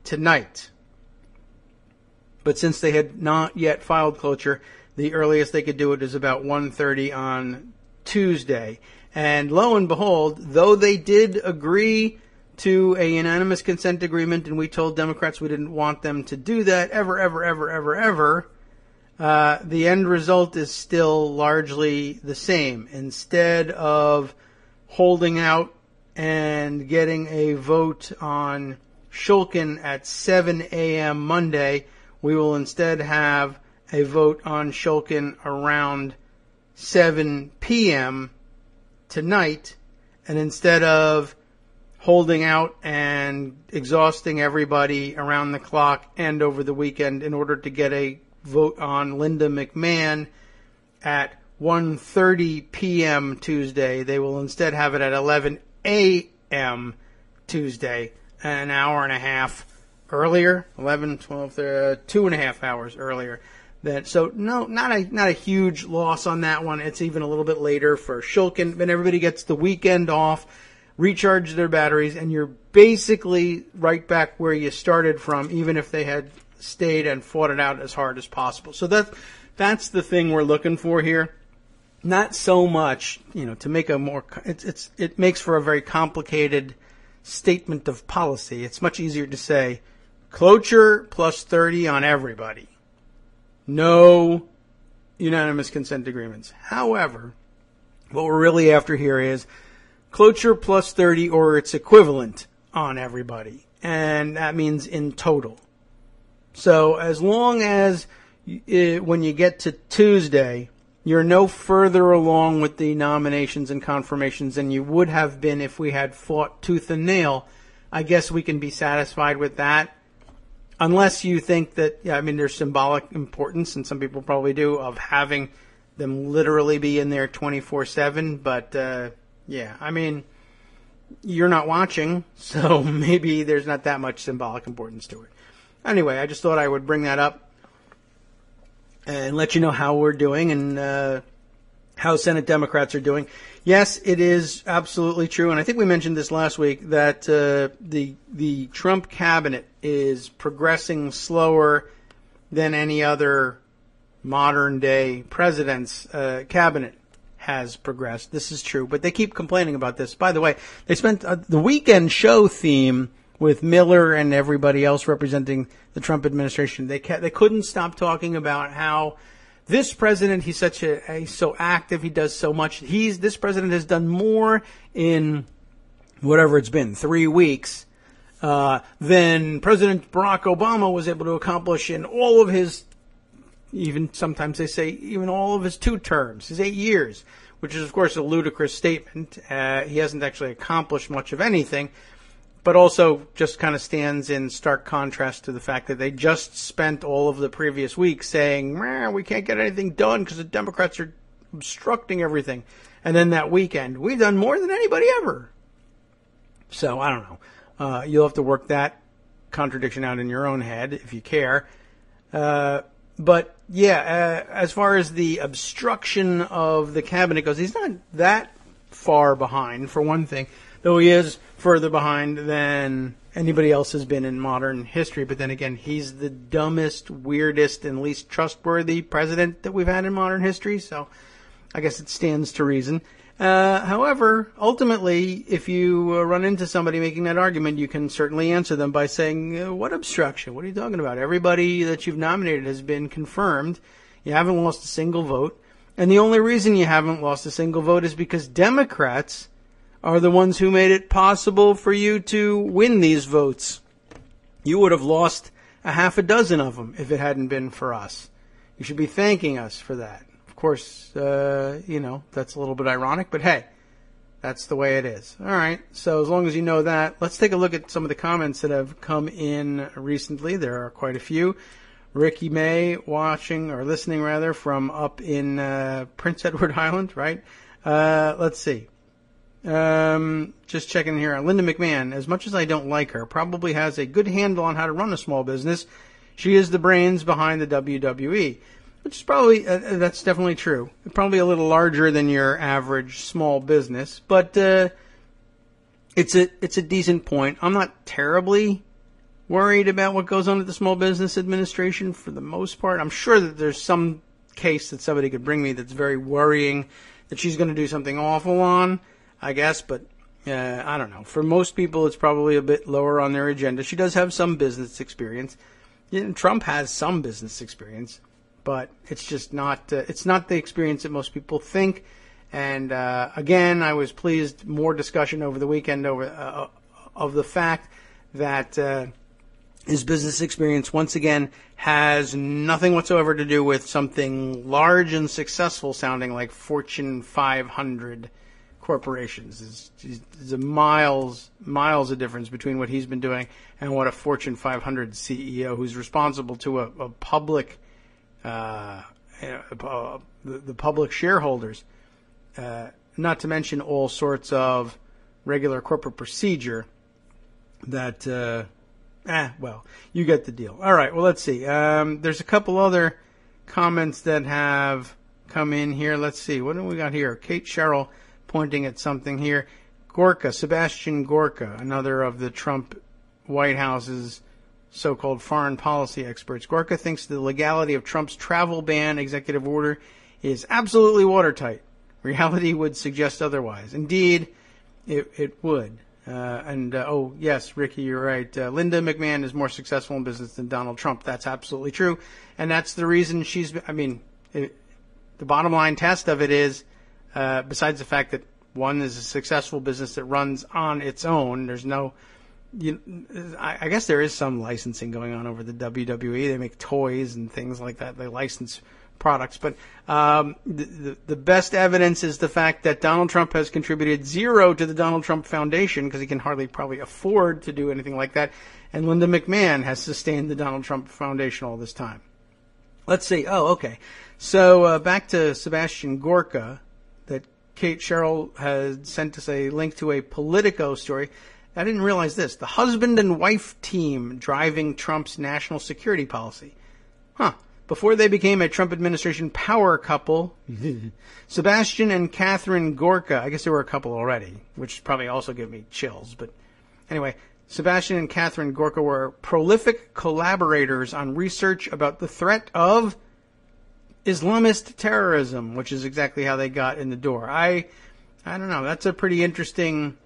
tonight. But since they had not yet filed cloture, the earliest they could do it is about 1:30 on Tuesday. And lo and behold, though they did agree to a unanimous consent agreement, and we told Democrats we didn't want them to do that ever, the end result is still largely the same. Instead of holding out and getting a vote on Shulkin at 7 a.m. Monday, we will instead have a vote on Shulkin around 7 p.m. tonight, and instead of holding out and exhausting everybody around the clock and over the weekend in order to get a vote on Linda McMahon at 1:30 p.m. Tuesday, they will instead have it at 11 a.m. Tuesday, an hour and a half earlier, 11, 12, 2.5 hours earlier. So no, not a huge loss on that one. It's even a little bit later for Shulkin, but everybody gets the weekend off, recharge their batteries, and you're basically right back where you started from, even if they had stayed and fought it out as hard as possible. So that's the thing we're looking for here. Not so much, to make a more, it makes for a very complicated statement of policy. It's much easier to say cloture plus 30 on everybody. No unanimous consent agreements. However, what we're really after here is cloture plus 30 or its equivalent on everybody. And that means in total. So as long as when you get to Tuesday, you're no further along with the nominations and confirmations than you would have been if we had fought tooth and nail, I guess we can be satisfied with that. Unless you think that, there's symbolic importance, and some people probably do, of having them literally be in there 24/7. But, you're not watching, so maybe there's not that much symbolic importance to it. Anyway, I just thought I would bring that up and let you know how we're doing and how Senate Democrats are doing. Yes, it is absolutely true, and I think we mentioned this last week, that the Trump cabinet is progressing slower than any other modern-day president's cabinet has progressed. This is true, but they keep complaining about this. By the way, they spent the weekend show theme with Miller and everybody else representing the Trump administration. They couldn't stop talking about how this president, he's so active, he does so much. This president has done more in whatever it's been, 3 weeks, than President Barack Obama was able to accomplish in all of his, even sometimes they say, even all of his 2 terms, his 8 years, which is, of course, a ludicrous statement. He hasn't actually accomplished much of anything, but also just kind of stands in stark contrast to the fact that they just spent all of the previous week saying, we can't get anything done because the Democrats are obstructing everything. And then that weekend, we've done more than anybody ever. So, I don't know. You'll have to work that contradiction out in your own head if you care. But, as far as the obstruction of the cabinet goes, he's not that far behind, for one thing, though he is further behind than anybody else has been in modern history. But then again, he's the dumbest, weirdest, and least trustworthy president that we've had in modern history, so I guess it stands to reason. However, ultimately, if you run into somebody making that argument, you can certainly answer them by saying, what obstruction? What are you talking about? Everybody that you've nominated has been confirmed. You haven't lost a single vote. And the only reason you haven't lost a single vote is because Democrats are the ones who made it possible for you to win these votes. You would have lost a half a dozen of them if it hadn't been for us. You should be thanking us for that. Of course, that's a little bit ironic, but hey, that's the way it is. All right, so as long as you know that, let's take a look at some of the comments that have come in recently. There are quite a few. Ricky May listening from up in Prince Edward Island, right? Let's see. Just checking here. Linda McMahon, as much as I don't like her, probably has a good handle on how to run a small business. She is the brains behind the WWE, which is probably, that's definitely true. Probably a little larger than your average small business, but it's a decent point. I'm not terribly worried about what goes on at the Small Business Administration for the most part. I'm sure that there's some case that somebody could bring me that's very worrying that she's going to do something awful on, I guess, but I don't know. For most people, it's probably a bit lower on their agenda. She does have some business experience. Trump has some business experience, but it's just not. It's not the experience that most people think. And again, I was pleased. More discussion over the weekend of the fact that his business experience once again has nothing whatsoever to do with something large and successful sounding like Fortune 500 corporations. There's a miles of difference between what he's been doing and what a Fortune 500 CEO who's responsible to a public, the public shareholders, not to mention all sorts of regular corporate procedure that, you get the deal. All right, well, let's see. There's a couple other comments that have come in here. Let's see. What do we got here? Kate Sherrill pointing at something here. Sebastian Gorka, another of the Trump White House's so-called foreign policy experts. Gorka thinks the legality of Trump's travel ban executive order is absolutely watertight. Reality would suggest otherwise. Indeed, it would. Yes, Ricky, you're right. Linda McMahon is more successful in business than Donald Trump. That's absolutely true. And that's the reason the bottom line test of it is, besides the fact that one is a successful business that runs on its own, there's no I guess there is some licensing going on over the WWE. They make toys and things like that. They license products. But the best evidence is the fact that Donald Trump has contributed zero to the Donald Trump Foundation because he can hardly probably afford to do anything like that. And Linda McMahon has sustained the Donald Trump Foundation all this time. Let's see. Oh, okay. So back to Sebastian Gorka, that Kate Sherrill has sent us a link to a Politico story. I didn't realize this. The husband and wife team driving Trump's national security policy. Before they became a Trump administration power couple, Sebastian and Catherine Gorka, I guess they were a couple already, which probably also gave me chills. But anyway, Sebastian and Catherine Gorka were prolific collaborators on research about the threat of Islamist terrorism, which is exactly how they got in the door. I don't know. That's a pretty interesting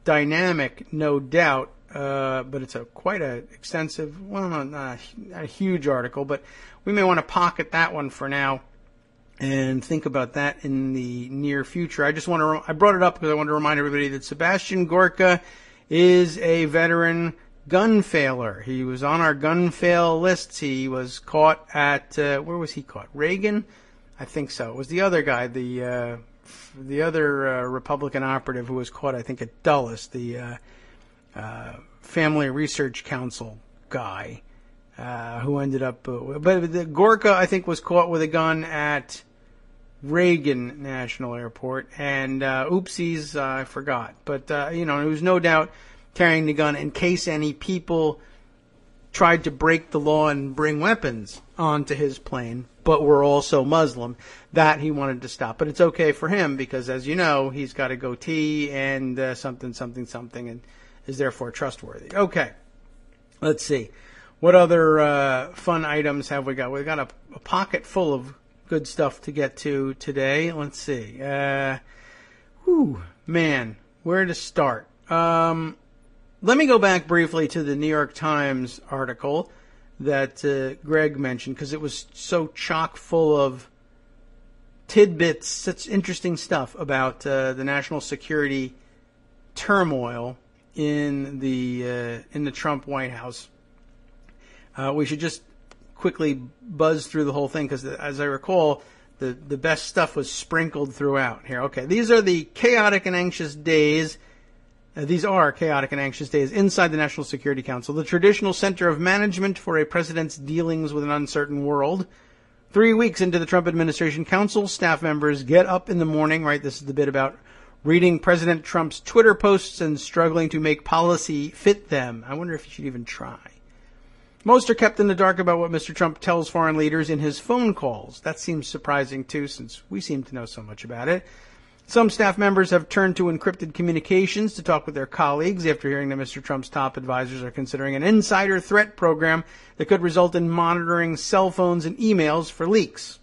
dynamic, no doubt, but it's quite an extensive, well, not a huge article, but we may want to pocket that one for now and think about that in the near future. I brought it up because I want to remind everybody that Sebastian Gorka is a veteran gun failer. He was on our gun fail lists. He was caught at, where was he caught? Reagan? I think so. It was the other guy, the other Republican operative who was caught, I think, at Dulles, the Family Research Council guy, who ended up... but the Gorka, I think, was caught with a gun at Reagan National Airport, and oopsies, I forgot. But, he was no doubt carrying the gun in case any people tried to break the law and bring weapons onto his plane, but were also Muslim. That he wanted to stop. But it's okay for him because, as you know, he's got a goatee and something, and is therefore trustworthy. Okay. Let's see. What other fun items have we got? We've got a pocket full of good stuff to get to today. Let's see. Where to start? Let me go back briefly to the New York Times article that Greg mentioned because it was so chock full of tidbits, such interesting stuff about the national security turmoil in the Trump White House. We should just quickly buzz through the whole thing because, as I recall, the best stuff was sprinkled throughout here. Okay, these are chaotic and anxious days inside the National Security Council, the traditional center of management for a president's dealings with an uncertain world. 3 weeks into the Trump administration, council staff members get up in the morning, right? This is the bit about reading President Trump's Twitter posts and struggling to make policy fit them. I wonder if you should even try. Most are kept in the dark about what Mr. Trump tells foreign leaders in his phone calls. That seems surprising, too, since we seem to know so much about it. Some staff members have turned to encrypted communications to talk with their colleagues after hearing that Mr. Trump's top advisors are considering an insider threat program that could result in monitoring cell phones and emails for leaks.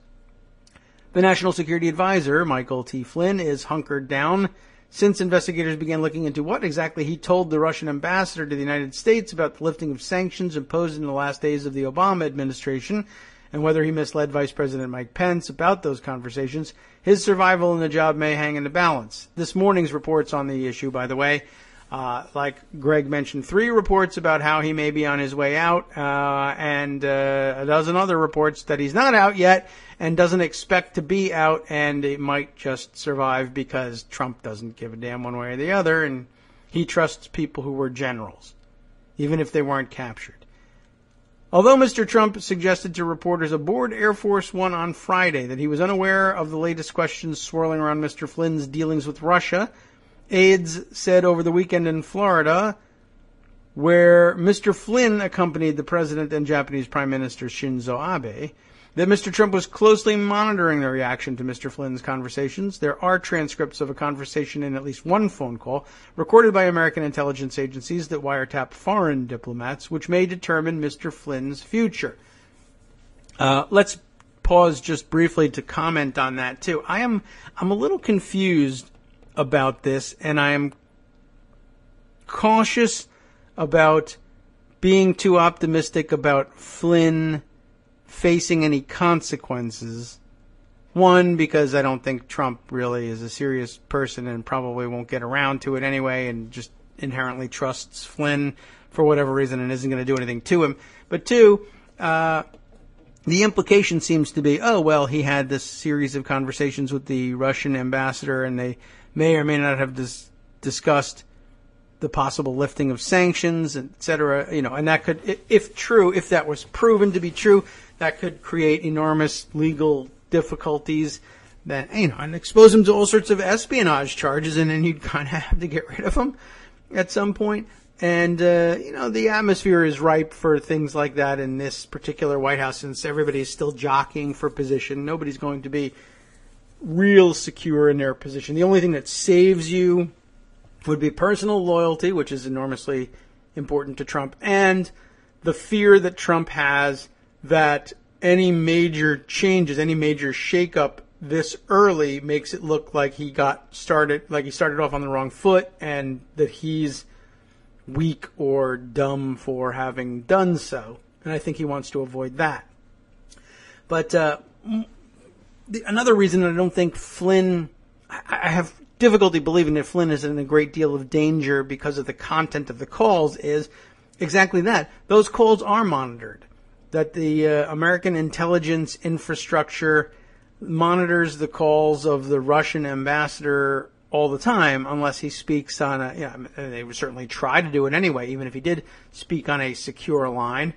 The National Security Advisor, Michael T. Flynn, is hunkered down since investigators began looking into what exactly he told the Russian ambassador to the United States about the lifting of sanctions imposed in the last days of the Obama administration and whether he misled Vice President Mike Pence about those conversations. His survival in the job may hang in the balance. This morning's reports on the issue, by the way, like Greg mentioned, 3 reports about how he may be on his way out, and a dozen other reports that he's not out yet and doesn't expect to be out, and it might just survive because Trump doesn't give a damn one way or the other, and he trusts people who were generals, even if they weren't captured. Although Mr. Trump suggested to reporters aboard Air Force One on Friday that he was unaware of the latest questions swirling around Mr. Flynn's dealings with Russia, aides said over the weekend in Florida, where Mr. Flynn accompanied the president and Japanese Prime Minister Shinzo Abe, that Mr. Trump was closely monitoring the reaction to Mr. Flynn's conversations. There are transcripts of a conversation in at least one phone call recorded by American intelligence agencies that wiretap foreign diplomats, which may determine Mr. Flynn's future. Let's pause just briefly to comment on that too. I'm a little confused about this, and I am cautious about being too optimistic about Flynn facing any consequences. One, because I don't think Trump really is a serious person and probably won't get around to it anyway and just inherently trusts Flynn for whatever reason and isn't going to do anything to him. But two, the implication seems to be, oh, well, he had this series of conversations with the Russian ambassador, and they may or may not have discussed the possible lifting of sanctions, et cetera, and that could, if that was proven to be true, that could create enormous legal difficulties and expose him to all sorts of espionage charges, and then you'd kind of have to get rid of him at some point. And, the atmosphere is ripe for things like that in this particular White House, since everybody is still jockeying for position. Nobody's going to be real secure in their position. The only thing that saves you would be personal loyalty, which is enormously important to Trump, and the fear that Trump has that any major changes, any major shakeup this early makes it look like he started off on the wrong foot, and that he's weak or dumb for having done so. And I think he wants to avoid that. But another reason I don't think Flynn, I have difficulty believing that Flynn is in a great deal of danger because of the content of the calls, is exactly that. Those calls are monitored. That the American intelligence infrastructure monitors the calls of the Russian ambassador all the time, unless he speaks on and they would certainly try to do it anyway, even if he did speak on a secure line.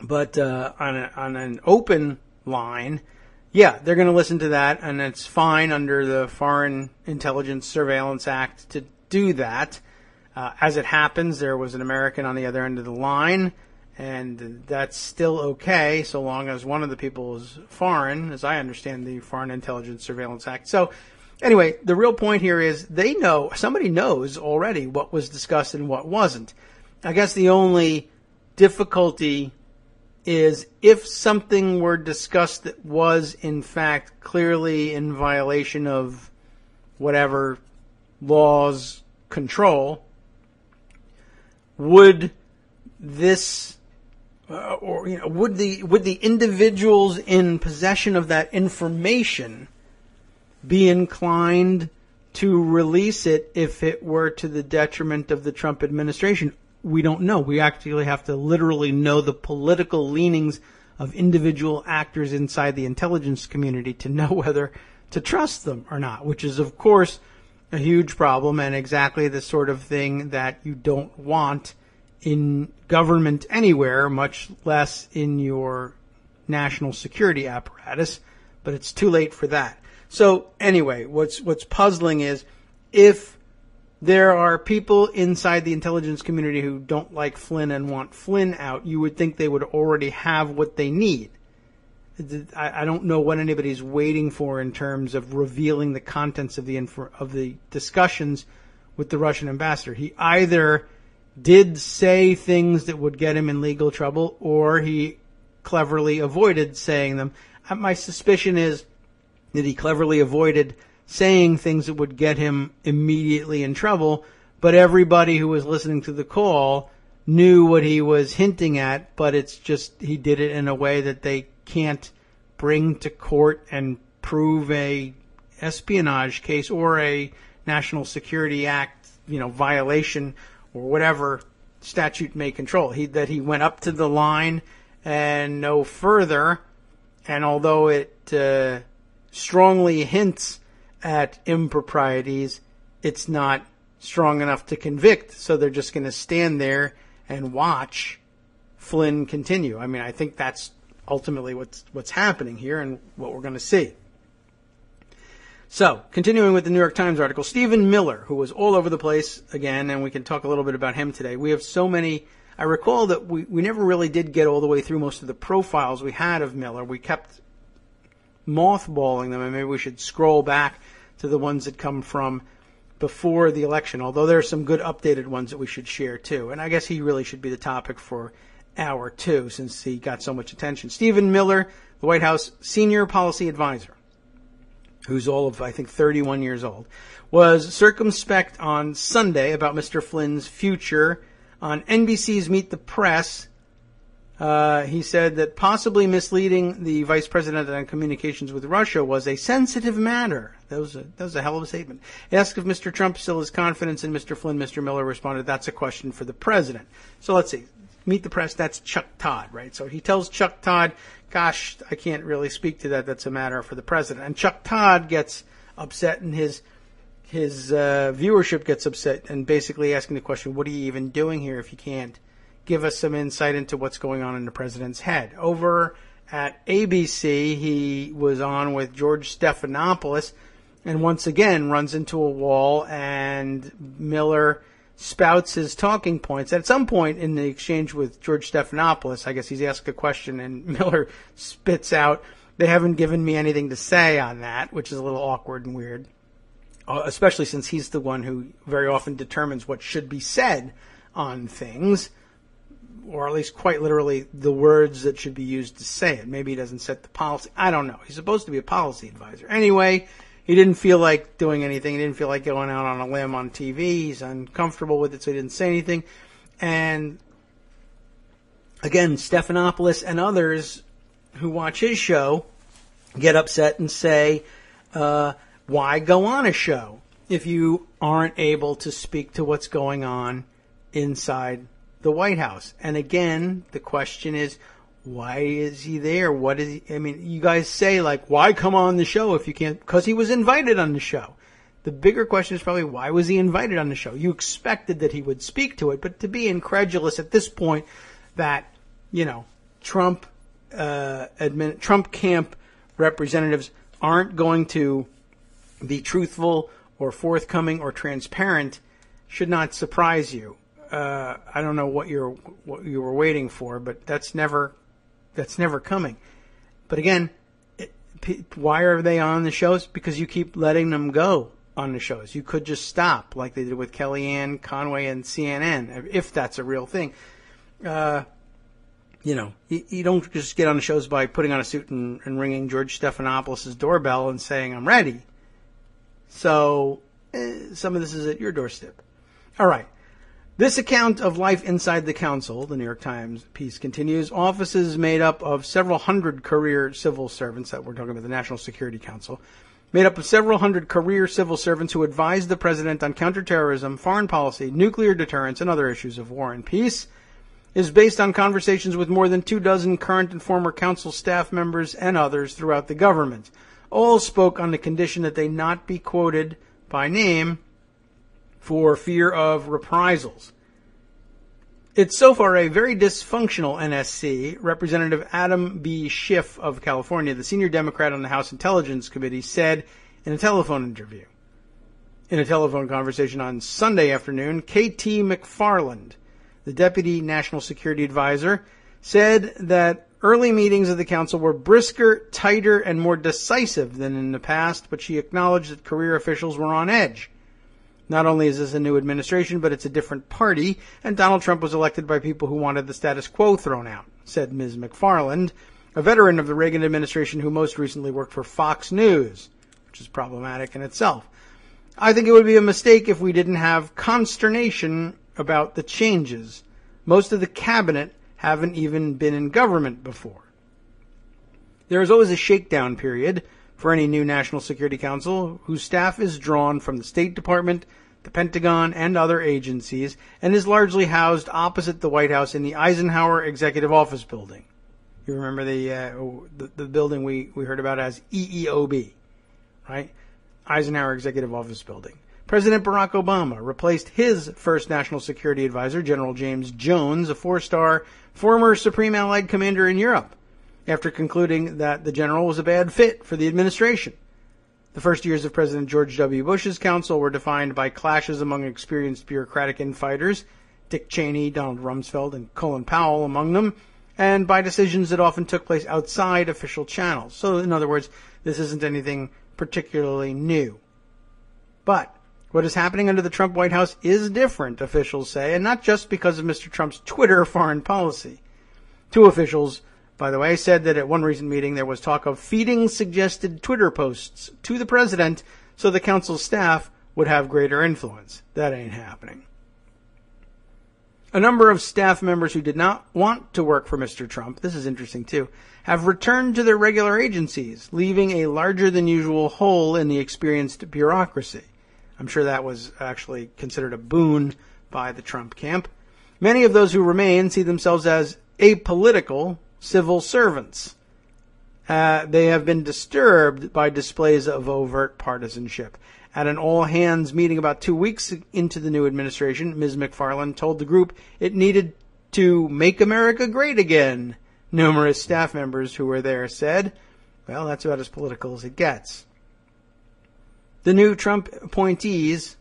But on an open line, yeah, they're going to listen to that, and it's fine under the Foreign Intelligence Surveillance Act to do that. As it happens, there was an American on the other end of the line, and that's still okay so long as one of the people is foreign, as I understand the Foreign Intelligence Surveillance Act. So anyway, the real point here is somebody knows already what was discussed and what wasn't. I guess the only difficulty is if something were discussed that was in fact clearly in violation of whatever laws control, would this would the individuals in possession of that information be inclined to release it if it were to the detriment of the Trump administration? We don't know. We actually have to literally know the political leanings of individual actors inside the intelligence community to know whether to trust them or not, which is, of course, a huge problem and exactly the sort of thing that you don't want in government anywhere, much less in your national security apparatus. But it's too late for that. So anyway, what's puzzling is if there are people inside the intelligence community who don't like Flynn and want Flynn out, you would think they would already have what they need. I don't know what anybody's waiting for in terms of revealing the contents of the discussions with the Russian ambassador. He either did say things that would get him in legal trouble, or he cleverly avoided saying them. My suspicion is that he cleverly avoided saying things that would get him immediately in trouble, but everybody who was listening to the call knew what he was hinting at, but it's just he did it in a way that they can't bring to court and prove a espionage case or a National Security Act, violation or whatever statute may control. That he went up to the line and no further, and although it strongly hints at improprieties, it's not strong enough to convict, so they're just going to stand there and watch Flynn continue. I mean, I think that's ultimately what's happening here and what we're going to see. So, continuing with the New York Times article, Stephen Miller, who was all over the place again, and we can talk a little bit about him today. We have so many. I recall that we never really did get all the way through most of the profiles we had of Miller. We kept mothballing them, and maybe we should scroll back to the ones that come from before the election, although there are some good updated ones that we should share too. And I guess he really should be the topic for hour two since he got so much attention. Stephen Miller, the White House senior policy advisor, who's all of, I think, 31 years old, was circumspect on Sunday about Mr. Flynn's future on NBC's Meet the Press. He said that possibly misleading the vice president on communications with Russia was a sensitive matter. That was a hell of a statement. He asked if Mr. Trump still has confidence in Mr. Flynn. Mr. Miller responded, that's a question for the president. So let's see. Meet the press, that's Chuck Todd, right? So he tells Chuck Todd, gosh, I can't really speak to that. That's a matter for the president. And Chuck Todd gets upset, and his viewership gets upset, and basically asking the question, what are you even doing here if you can't give us some insight into what's going on in the president's head? Over at ABC, he was on with George Stephanopoulos, and once again runs into a wall, and Miller spouts his talking points. At some point in the exchange with George Stephanopoulos, I guess he's asked a question, and Miller spits out, they haven't given me anything to say on that, which is a little awkward and weird, especially since he's the one who very often determines what should be said on things, or at least quite literally the words that should be used to say it. Maybe he doesn't set the policy. I don't know. He's supposed to be a policy advisor. Anyway, he didn't feel like doing anything. He didn't feel like going out on a limb on TV. He's uncomfortable with it, so he didn't say anything. And again, Stephanopoulos and others who watch his show get upset and say, why go on a show if you aren't able to speak to what's going on inside the White House? And again, the question is, why is he there? What is he? I mean, you guys say, like, why come on the show if you can't? Because he was invited on the show. The bigger question is probably, why was he invited on the show? You expected that he would speak to it, but to be incredulous at this point that, you know, Trump camp representatives aren't going to be truthful or forthcoming or transparent should not surprise you. I don't know what you were waiting for, but that's never coming. But again, why are they on the shows? Because you keep letting them go on the shows. You could just stop, like they did with Kellyanne Conway and CNN, if that's a real thing. You know, you don't just get on the shows by putting on a suit and ringing George Stephanopoulos' doorbell and saying, I'm ready. So, some of this is at your doorstep. All right. This account of life inside the council, the New York Times piece continues, offices made up of several hundred career civil servants, that we're talking about the National Security Council, made up of several hundred career civil servants who advise the president on counterterrorism, foreign policy, nuclear deterrence, and other issues of war and peace, is based on conversations with more than 24 current and former council staff members and others throughout the government. All spoke on the condition that they not be quoted by name for fear of reprisals. It's so far a very dysfunctional NSC. Representative Adam B. Schiff of California, the senior Democrat on the House Intelligence Committee, said in a telephone interview. In a telephone conversation on Sunday afternoon, K.T. McFarland, the Deputy National Security Advisor, said that early meetings of the council were brisker, tighter, and more decisive than in the past, but she acknowledged that career officials were on edge. Not only is this a new administration, but it's a different party, and Donald Trump was elected by people who wanted the status quo thrown out, said Ms. McFarland, a veteran of the Reagan administration who most recently worked for Fox News, which is problematic in itself. I think it would be a mistake if we didn't have consternation about the changes. Most of the cabinet haven't even been in government before. There is always a shakedown period for any new National Security Council, whose staff is drawn from the State Department, the Pentagon, and other agencies, and is largely housed opposite the White House in the Eisenhower Executive Office Building. You remember the building we heard about as EEOB, right? Eisenhower Executive Office Building. President Barack Obama replaced his first National Security Advisor, General James Jones, a 4-star former Supreme Allied Commander in Europe, after concluding that the general was a bad fit for the administration. The first years of President George W. Bush's council were defined by clashes among experienced bureaucratic infighters, Dick Cheney, Donald Rumsfeld, and Colin Powell among them, and by decisions that often took place outside official channels. So, in other words, this isn't anything particularly new. But what is happening under the Trump White House is different, officials say, and not just because of Mr. Trump's Twitter foreign policy. Two officials, by the way, said that at one recent meeting there was talk of feeding suggested Twitter posts to the president so the council's staff would have greater influence. That ain't happening. A number of staff members who did not want to work for Mr. Trump, this is interesting too, have returned to their regular agencies, leaving a larger than usual hole in the experienced bureaucracy. I'm sure that was actually considered a boon by the Trump camp. Many of those who remain see themselves as apolitical civil servants. They have been disturbed by displays of overt partisanship. At an all-hands meeting about 2 weeks into the new administration, Ms. McFarland told the group it needed to make America great again. Numerous staff members who were there said, well, that's about as political as it gets. The new Trump appointees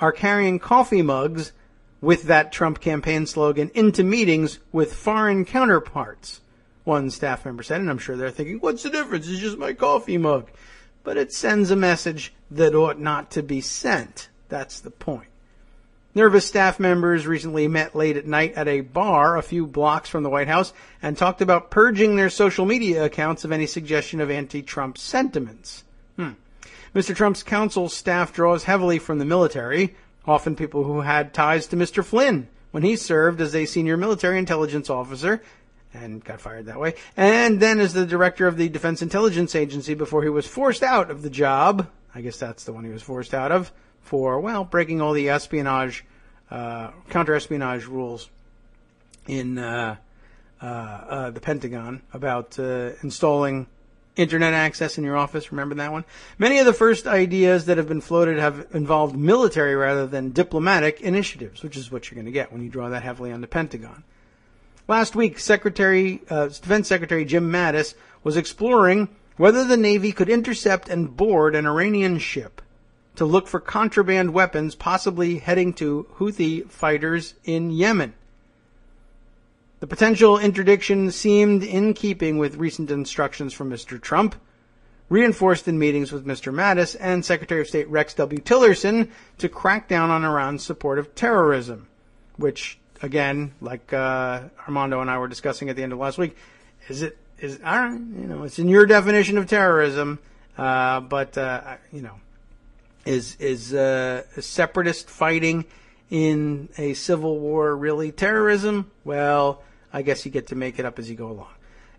are carrying coffee mugs with that Trump campaign slogan into meetings with foreign counterparts, one staff member said, and I'm sure they're thinking, what's the difference? It's just my coffee mug. But it sends a message that ought not to be sent. That's the point. Nervous staff members recently met late at night at a bar a few blocks from the White House and talked about purging their social media accounts of any suggestion of anti-Trump sentiments. Mr. Trump's council staff draws heavily from the military, often people who had ties to Mr. Flynn when he served as a senior military intelligence officer and got fired that way, and then as the director of the Defense Intelligence Agency before he was forced out of the job. I guess that's the one he was forced out of for, well, breaking all the espionage, counter-espionage rules in the Pentagon about installing internet access in your office. Remember that one? Many of the first ideas that have been floated have involved military rather than diplomatic initiatives, which is what you're going to get when you draw that heavily on the Pentagon. Last week, Defense Secretary Jim Mattis was exploring whether the Navy could intercept and board an Iranian ship to look for contraband weapons possibly heading to Houthi fighters in Yemen. The potential interdiction seemed in keeping with recent instructions from Mr. Trump, reinforced in meetings with Mr. Mattis and Secretary of State Rex W. Tillerson to crack down on Iran's support of terrorism, which, again, like Armando and I were discussing at the end of last week, it's in your definition of terrorism, is separatist fighting in a civil war really terrorism? Well, I guess you get to make it up as you go along.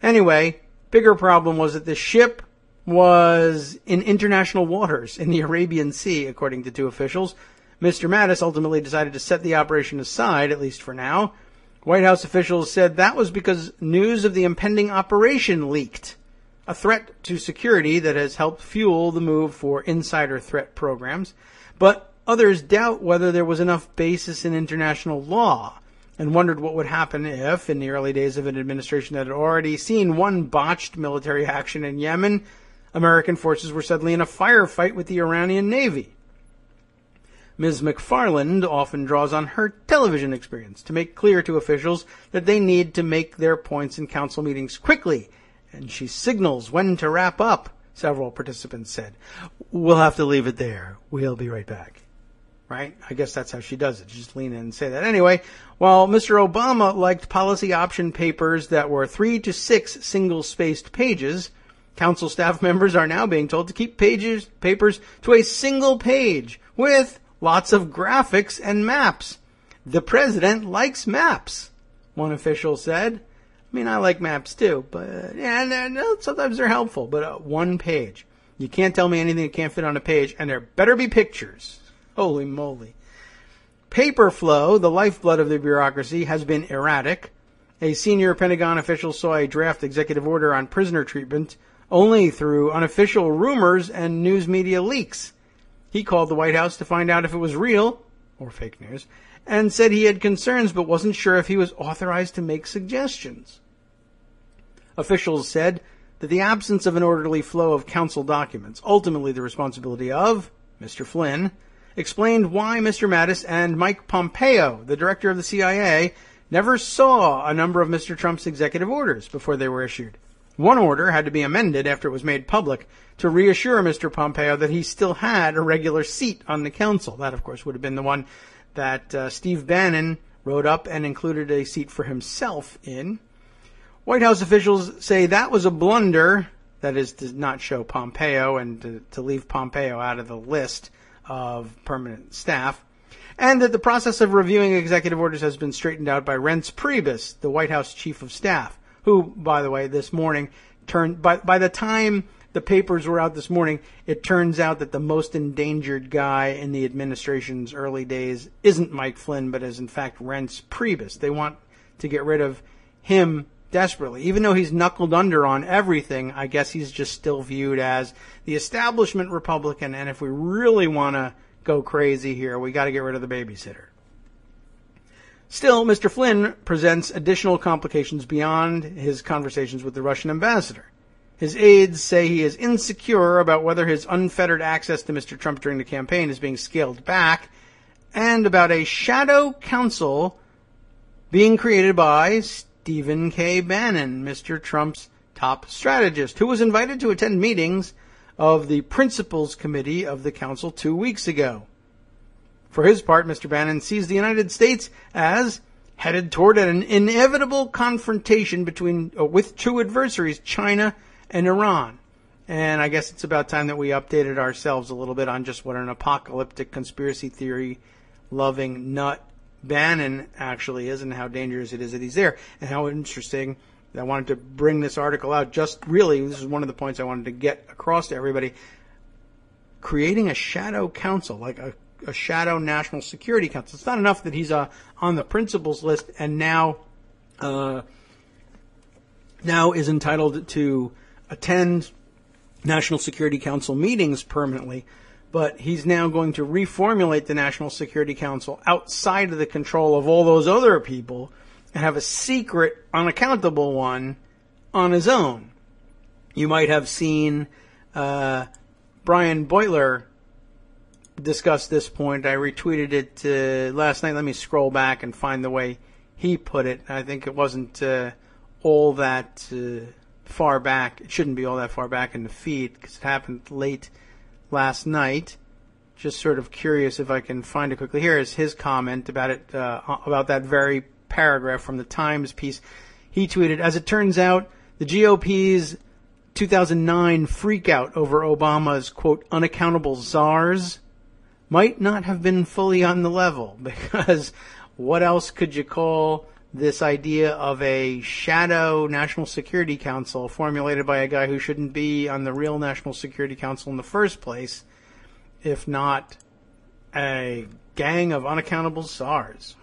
Anyway, bigger problem was that the ship was in international waters in the Arabian Sea, according to two officials. Mr. Mattis ultimately decided to set the operation aside, at least for now. White House officials said that was because news of the impending operation leaked, a threat to security that has helped fuel the move for insider threat programs. But others doubt whether there was enough basis in international law and wondered what would happen if, in the early days of an administration that had already seen one botched military action in Yemen, American forces were suddenly in a firefight with the Iranian Navy. Ms. McFarland often draws on her television experience to make clear to officials that they need to make their points in council meetings quickly, and she signals when to wrap up, several participants said. We'll have to leave it there. We'll be right back. Right? I guess that's how she does it. Just lean in and say that. Anyway, while Mr. Obama liked policy option papers that were 3 to 6 single-spaced pages, council staff members are now being told to keep papers to a single page with lots of graphics and maps. The president likes maps, one official said. I mean, I like maps too, but sometimes they're helpful, but one page. You can't tell me anything that can't fit on a page, and there better be pictures. Holy moly. Paper flow, the lifeblood of the bureaucracy, has been erratic. A senior Pentagon official saw a draft executive order on prisoner treatment only through unofficial rumors and news media leaks. He called the White House to find out if it was real, or fake news, and said he had concerns but wasn't sure if he was authorized to make suggestions. Officials said that the absence of an orderly flow of council documents, ultimately the responsibility of Mr. Flynn, explained why Mr. Mattis and Mike Pompeo, the director of the CIA, never saw a number of Mr. Trump's executive orders before they were issued. One order had to be amended after it was made public to reassure Mr. Pompeo that he still had a regular seat on the council. That, of course, would have been the one that Steve Bannon wrote up and included a seat for himself in. White House officials say that was a blunder, that is, to not show Pompeo and to leave Pompeo out of the list of permanent staff. And that the process of reviewing executive orders has been straightened out by Reince Priebus, the White House chief of staff, who, by the way, this morning by the time the papers were out this morning, it turns out that the most endangered guy in the administration's early days isn't Mike Flynn, but is in fact Reince Priebus. They want to get rid of him desperately. Even though he's knuckled under on everything, I guess he's just still viewed as the establishment Republican, and if we really want to go crazy here, we got to get rid of the babysitter. Still, Mr. Flynn presents additional complications beyond his conversations with the Russian ambassador. His aides say he is insecure about whether his unfettered access to Mr. Trump during the campaign is being scaled back, and about a shadow council being created by Stephen K. Bannon, Mr. Trump's top strategist, who was invited to attend meetings of the Principals Committee of the Council 2 weeks ago. For his part, Mr. Bannon sees the United States as headed toward an inevitable confrontation with two adversaries, China and Iran. And I guess it's about time that we updated ourselves a little bit on just what an apocalyptic conspiracy theory loving nut Bannon actually is and how dangerous it is that he's there. And how interesting. I wanted to bring this article out. This is one of the points I wanted to get across to everybody. Creating a shadow council, like a shadow national security council. It's not enough that he's on the principals list and now is entitled to attend National Security Council meetings permanently, but he's now going to reformulate the National Security Council outside of the control of all those other people and have a secret, unaccountable one on his own. You might have seen Brian Beutler discuss this point. I retweeted it last night. Let me scroll back and find the way he put it. I think it wasn't all that far back. It shouldn't be all that far back in the feed because it happened late last night. Just sort of curious if I can find it quickly. Here is his comment about it, about that very paragraph from the Times piece. He tweeted, "As it turns out, the GOP's 2009 freakout over Obama's, quote, unaccountable czars might not have been fully on the level, because what else could you call this idea of a shadow National Security Council formulated by a guy who shouldn't be on the real National Security Council in the first place, if not a gang of unaccountable czars?"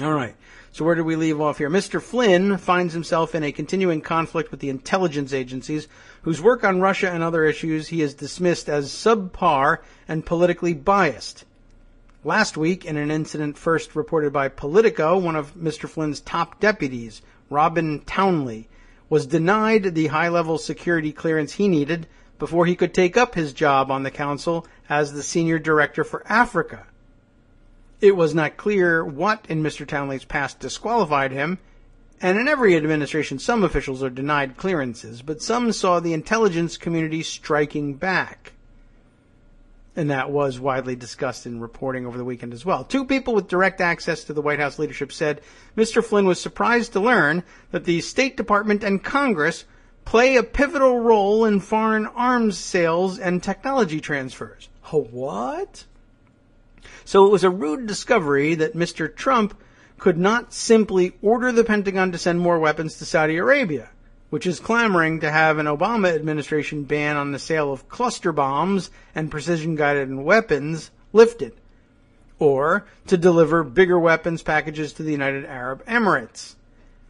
All right. So where do we leave off here? Mr. Flynn finds himself in a continuing conflict with the intelligence agencies, whose work on Russia and other issues he has dismissed as subpar and politically biased. Last week, in an incident first reported by Politico, one of Mr. Flynn's top deputies, Robin Townley, was denied the high-level security clearance he needed before he could take up his job on the council as the senior director for Africa. It was not clear what in Mr. Townley's past disqualified him, and in every administration some officials are denied clearances, but some saw the intelligence community striking back. And that was widely discussed in reporting over the weekend as well. Two people with direct access to the White House leadership said Mr. Flynn was surprised to learn that the State Department and Congress play a pivotal role in foreign arms sales and technology transfers. What? So it was a rude discovery that Mr. Trump could not simply order the Pentagon to send more weapons to Saudi Arabia, which is clamoring to have an Obama administration ban on the sale of cluster bombs and precision-guided weapons lifted, or to deliver bigger weapons packages to the United Arab Emirates.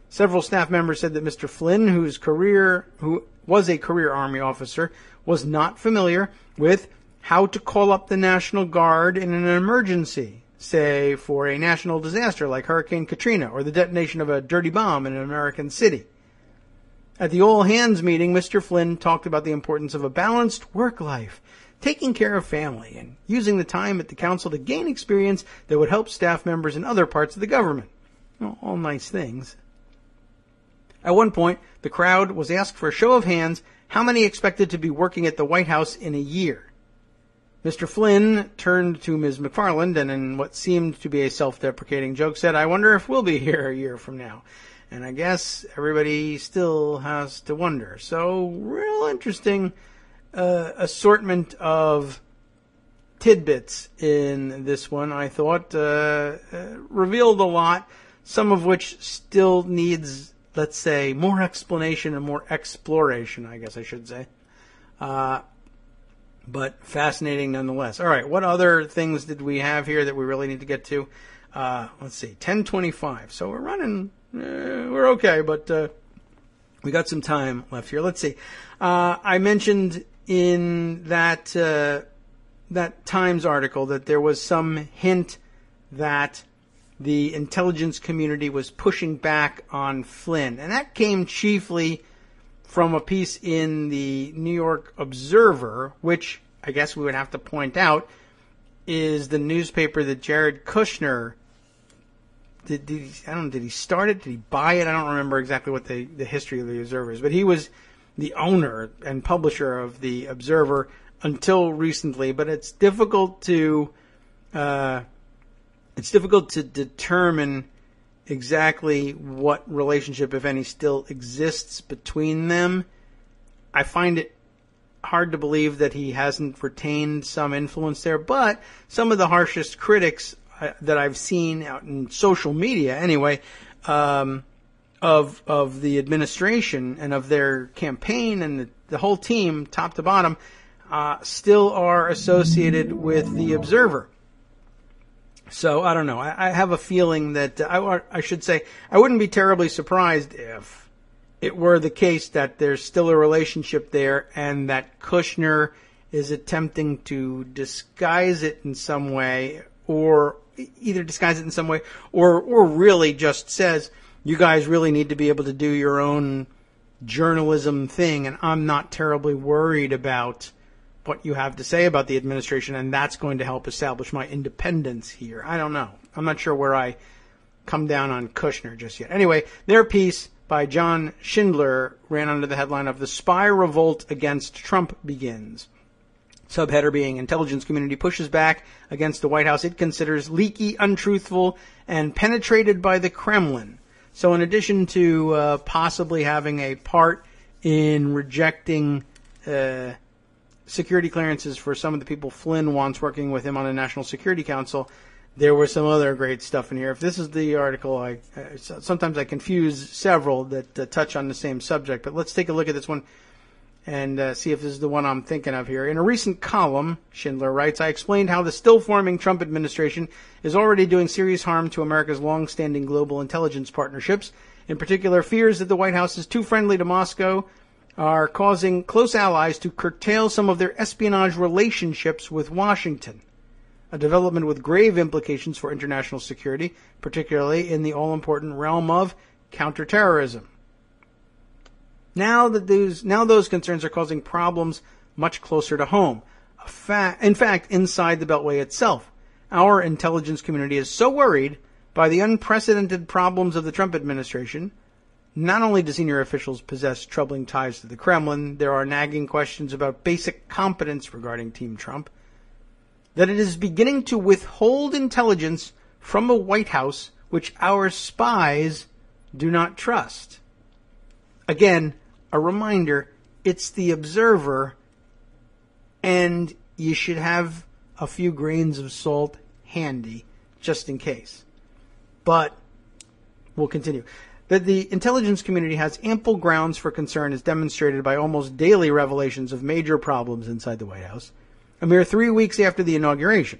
Several staff members said that Mr. Flynn, who was a career Army officer, was not familiar with how to call up the National Guard in an emergency, say for a national disaster like Hurricane Katrina or the detonation of a dirty bomb in an American city. At the all-hands meeting, Mr. Flynn talked about the importance of a balanced work life, taking care of family, and using the time at the council to gain experience that would help staff members in other parts of the government. All nice things. At one point, the crowd was asked for a show of hands how many expected to be working at the White House in a year. Mr. Flynn turned to Ms. McFarland and, in what seemed to be a self-deprecating joke, said, "I wonder if we'll be here a year from now." And I guess everybody still has to wonder. So, real interesting assortment of tidbits in this one, I thought, revealed a lot, some of which still needs, let's say, more explanation and more exploration, I guess I should say. But fascinating nonetheless. All right, what other things did we have here that we really need to get to? Let's see, 10:25. So we're running, we're okay, but we got some time left here. Let's see. I mentioned in that Times article that there was some hint that the intelligence community was pushing back on Flynn, and that came chiefly from a piece in the New York Observer, which I guess we would have to point out is the newspaper that Jared Kushner did he start it? Did he buy it? I don't remember exactly what the history of the Observer is, but he was the owner and publisher of the Observer until recently. But it's difficult to determine exactly what relationship, if any, still exists between them. I find it hard to believe that he hasn't retained some influence there, but some of the harshest critics that I've seen out in social media, anyway, of the administration and of their campaign and the whole team, top to bottom, still are associated with the Observer. So I don't know. I have a feeling that I should say I wouldn't be terribly surprised if it were the case that there's still a relationship there and that Kushner is attempting to disguise it in some way, or either disguise it in some way or really just says, you guys really need to be able to do your own journalism thing, and I'm not terribly worried about what you have to say about the administration, and that's going to help establish my independence here. I don't know. I'm not sure where I come down on Kushner just yet. Anyway, their piece by John Schindler ran under the headline of "The Spy Revolt Against Trump Begins." Subheader being "Intelligence Community Pushes Back Against the White House It Considers Leaky, Untruthful, and Penetrated by the Kremlin." So in addition to possibly having a part in rejecting security clearances for some of the people Flynn wants working with him on the National Security Council, there was some other great stuff in here. If this is the article, sometimes I confuse several that touch on the same subject, but let's take a look at this one and see if this is the one I'm thinking of here. In a recent column, Schindler writes, "I explained how the still-forming Trump administration is already doing serious harm to America's long-standing global intelligence partnerships. In particular, fears that the White House is too friendly to Moscow are causing close allies to curtail some of their espionage relationships with Washington, a development with grave implications for international security, particularly in the all-important realm of counterterrorism. Now those concerns are causing problems much closer to home. In fact, inside the Beltway itself, our intelligence community is so worried by the unprecedented problems of the Trump administration. Not only do senior officials possess troubling ties to the Kremlin, there are nagging questions about basic competence regarding Team Trump, that it is beginning to withhold intelligence from a White House which our spies do not trust." Again, a reminder, it's the Observer, and you should have a few grains of salt handy, just in case. But we'll continue. That the intelligence community has ample grounds for concern is demonstrated by almost daily revelations of major problems inside the White House, a mere 3 weeks after the inauguration.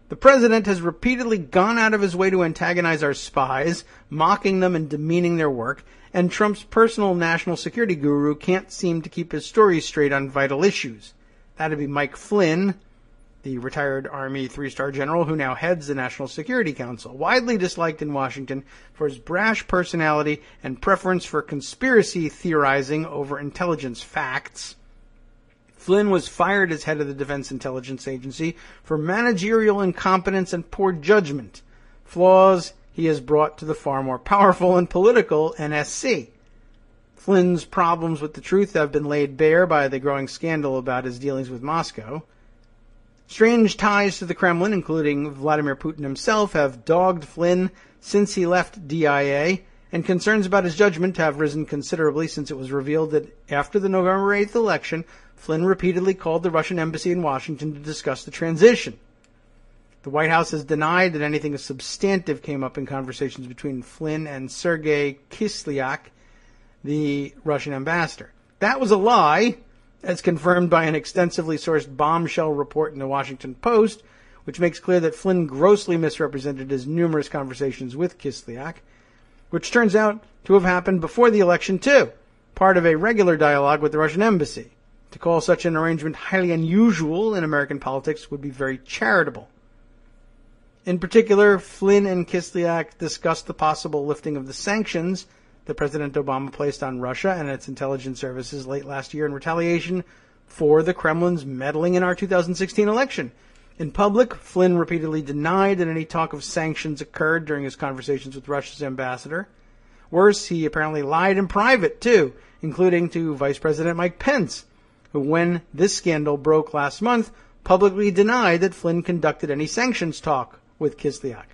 The president has repeatedly gone out of his way to antagonize our spies, mocking them and demeaning their work, and Trump's personal national security guru can't seem to keep his story straight on vital issues. That'd be Mike Flynn, the retired Army 3-star general who now heads the National Security Council, widely disliked in Washington for his brash personality and preference for conspiracy theorizing over intelligence facts. Flynn was fired as head of the Defense Intelligence Agency for managerial incompetence and poor judgment, flaws he has brought to the far more powerful and political NSC. Flynn's problems with the truth have been laid bare by the growing scandal about his dealings with Moscow. Strange ties to the Kremlin, including Vladimir Putin himself, have dogged Flynn since he left DIA, and concerns about his judgment have risen considerably since it was revealed that after the November 8th election, Flynn repeatedly called the Russian embassy in Washington to discuss the transition. The White House has denied that anything substantive came up in conversations between Flynn and Sergei Kislyak, the Russian ambassador. That was a lie, as confirmed by an extensively sourced bombshell report in the Washington Post, which makes clear that Flynn grossly misrepresented his numerous conversations with Kislyak, which turns out to have happened before the election too, part of a regular dialogue with the Russian embassy. To call such an arrangement highly unusual in American politics would be very charitable. In particular, Flynn and Kislyak discussed the possible lifting of the sanctions that President Obama placed on Russia and its intelligence services late last year in retaliation for the Kremlin's meddling in our 2016 election. In public, Flynn repeatedly denied that any talk of sanctions occurred during his conversations with Russia's ambassador. Worse, he apparently lied in private, too, including to Vice President Mike Pence, who, when this scandal broke last month, publicly denied that Flynn conducted any sanctions talk with Kislyak.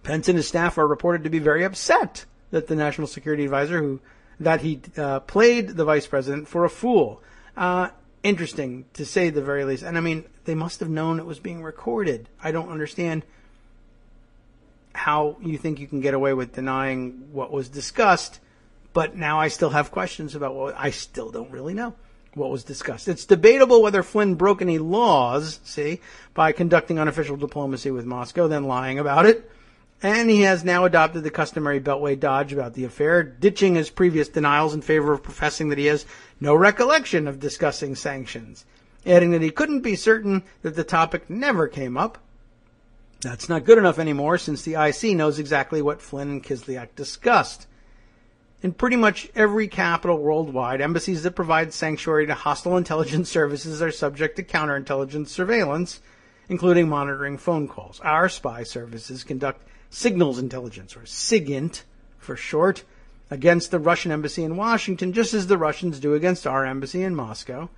Pence and his staff are reported to be very upset that the National Security Advisor played the vice president for a fool. Interesting, to say the very least. And I mean, they must have known it was being recorded. I don't understand how you think you can get away with denying what was discussed, but now I still have questions about what I still don't really know what was discussed. It's debatable whether Flynn broke any laws, by conducting unofficial diplomacy with Moscow, then lying about it. And he has now adopted the customary beltway dodge about the affair, ditching his previous denials in favor of professing that he has no recollection of discussing sanctions, adding that he couldn't be certain that the topic never came up. That's not good enough anymore, since the IC knows exactly what Flynn and Kislyak discussed. In pretty much every capital worldwide, embassies that provide sanctuary to hostile intelligence services are subject to counterintelligence surveillance, including monitoring phone calls. Our spy services conduct signals intelligence, or SIGINT for short, against the Russian embassy in Washington, just as the Russians do against our embassy in Moscow.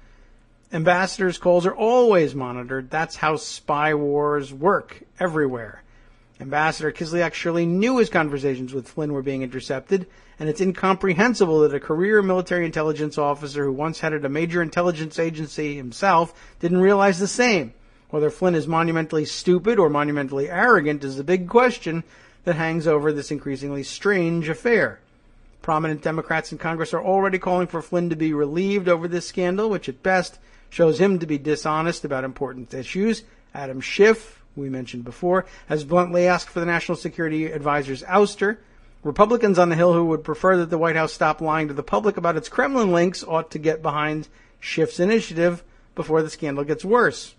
Ambassadors' calls are always monitored. That's how spy wars work everywhere. Ambassador Kislyak surely knew his conversations with Flynn were being intercepted, and it's incomprehensible that a career military intelligence officer who once headed a major intelligence agency himself didn't realize the same. Whether Flynn is monumentally stupid or monumentally arrogant is the big question that hangs over this increasingly strange affair. Prominent Democrats in Congress are already calling for Flynn to be relieved over this scandal, which at best shows him to be dishonest about important issues. Adam Schiff, we mentioned before, has bluntly asked for the National Security Advisor's ouster. Republicans on the Hill who would prefer that the White House stop lying to the public about its Kremlin links ought to get behind Schiff's initiative before the scandal gets worse.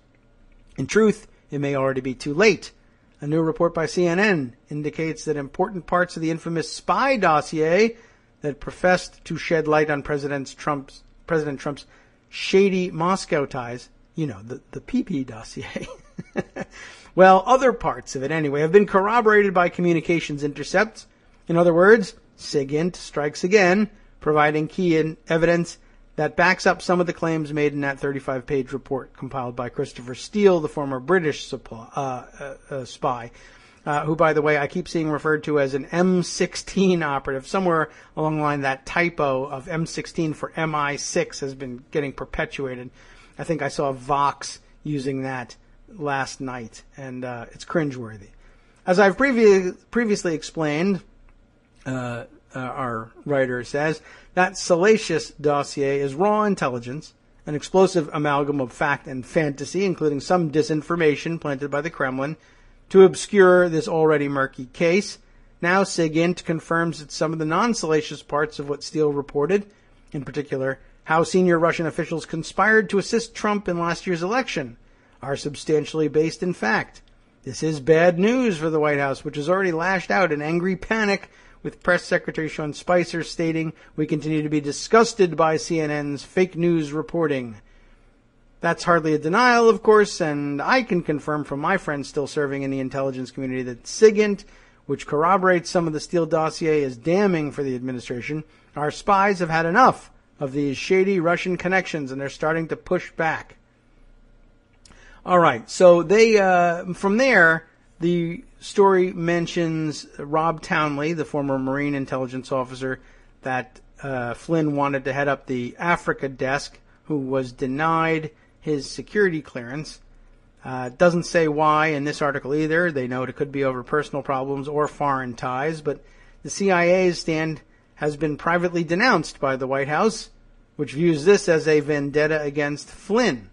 In truth, it may already be too late. A new report by CNN indicates that important parts of the infamous spy dossier that professed to shed light on President Trump's shady Moscow ties, the PP dossier. Well, other parts of it anyway have been corroborated by communications intercepts. In other words, SIGINT strikes again, providing key evidence that backs up some of the claims made in that 35-page report compiled by Christopher Steele, the former British spy, who, by the way, I keep seeing referred to as an M16 operative. Somewhere along the line, that typo of M16 for MI6 has been getting perpetuated. I think I saw Vox using that last night, and it's cringeworthy. As I've previously explained, our writer says, that salacious dossier is raw intelligence, an explosive amalgam of fact and fantasy, including some disinformation planted by the Kremlin to obscure this already murky case. Now SIGINT confirms that some of the non-salacious parts of what Steele reported, in particular, how senior Russian officials conspired to assist Trump in last year's election, are substantially based in fact. This is bad news for the White House, which has already lashed out in angry panic, with Press Secretary Sean Spicer stating, "We continue to be disgusted by CNN's fake news reporting." That's hardly a denial, of course, and I can confirm from my friends still serving in the intelligence community that SIGINT, which corroborates some of the Steele dossier, is damning for the administration. Our spies have had enough of these shady Russian connections, and they're starting to push back. All right, so they from there, the story mentions Rob Townley, the former Marine intelligence officer that Flynn wanted to head up the Africa desk, who was denied his security clearance. Doesn't say why in this article either. They note it could be over personal problems or foreign ties, but the CIA's stand has been privately denounced by the White House, which views this as a vendetta against Flynn.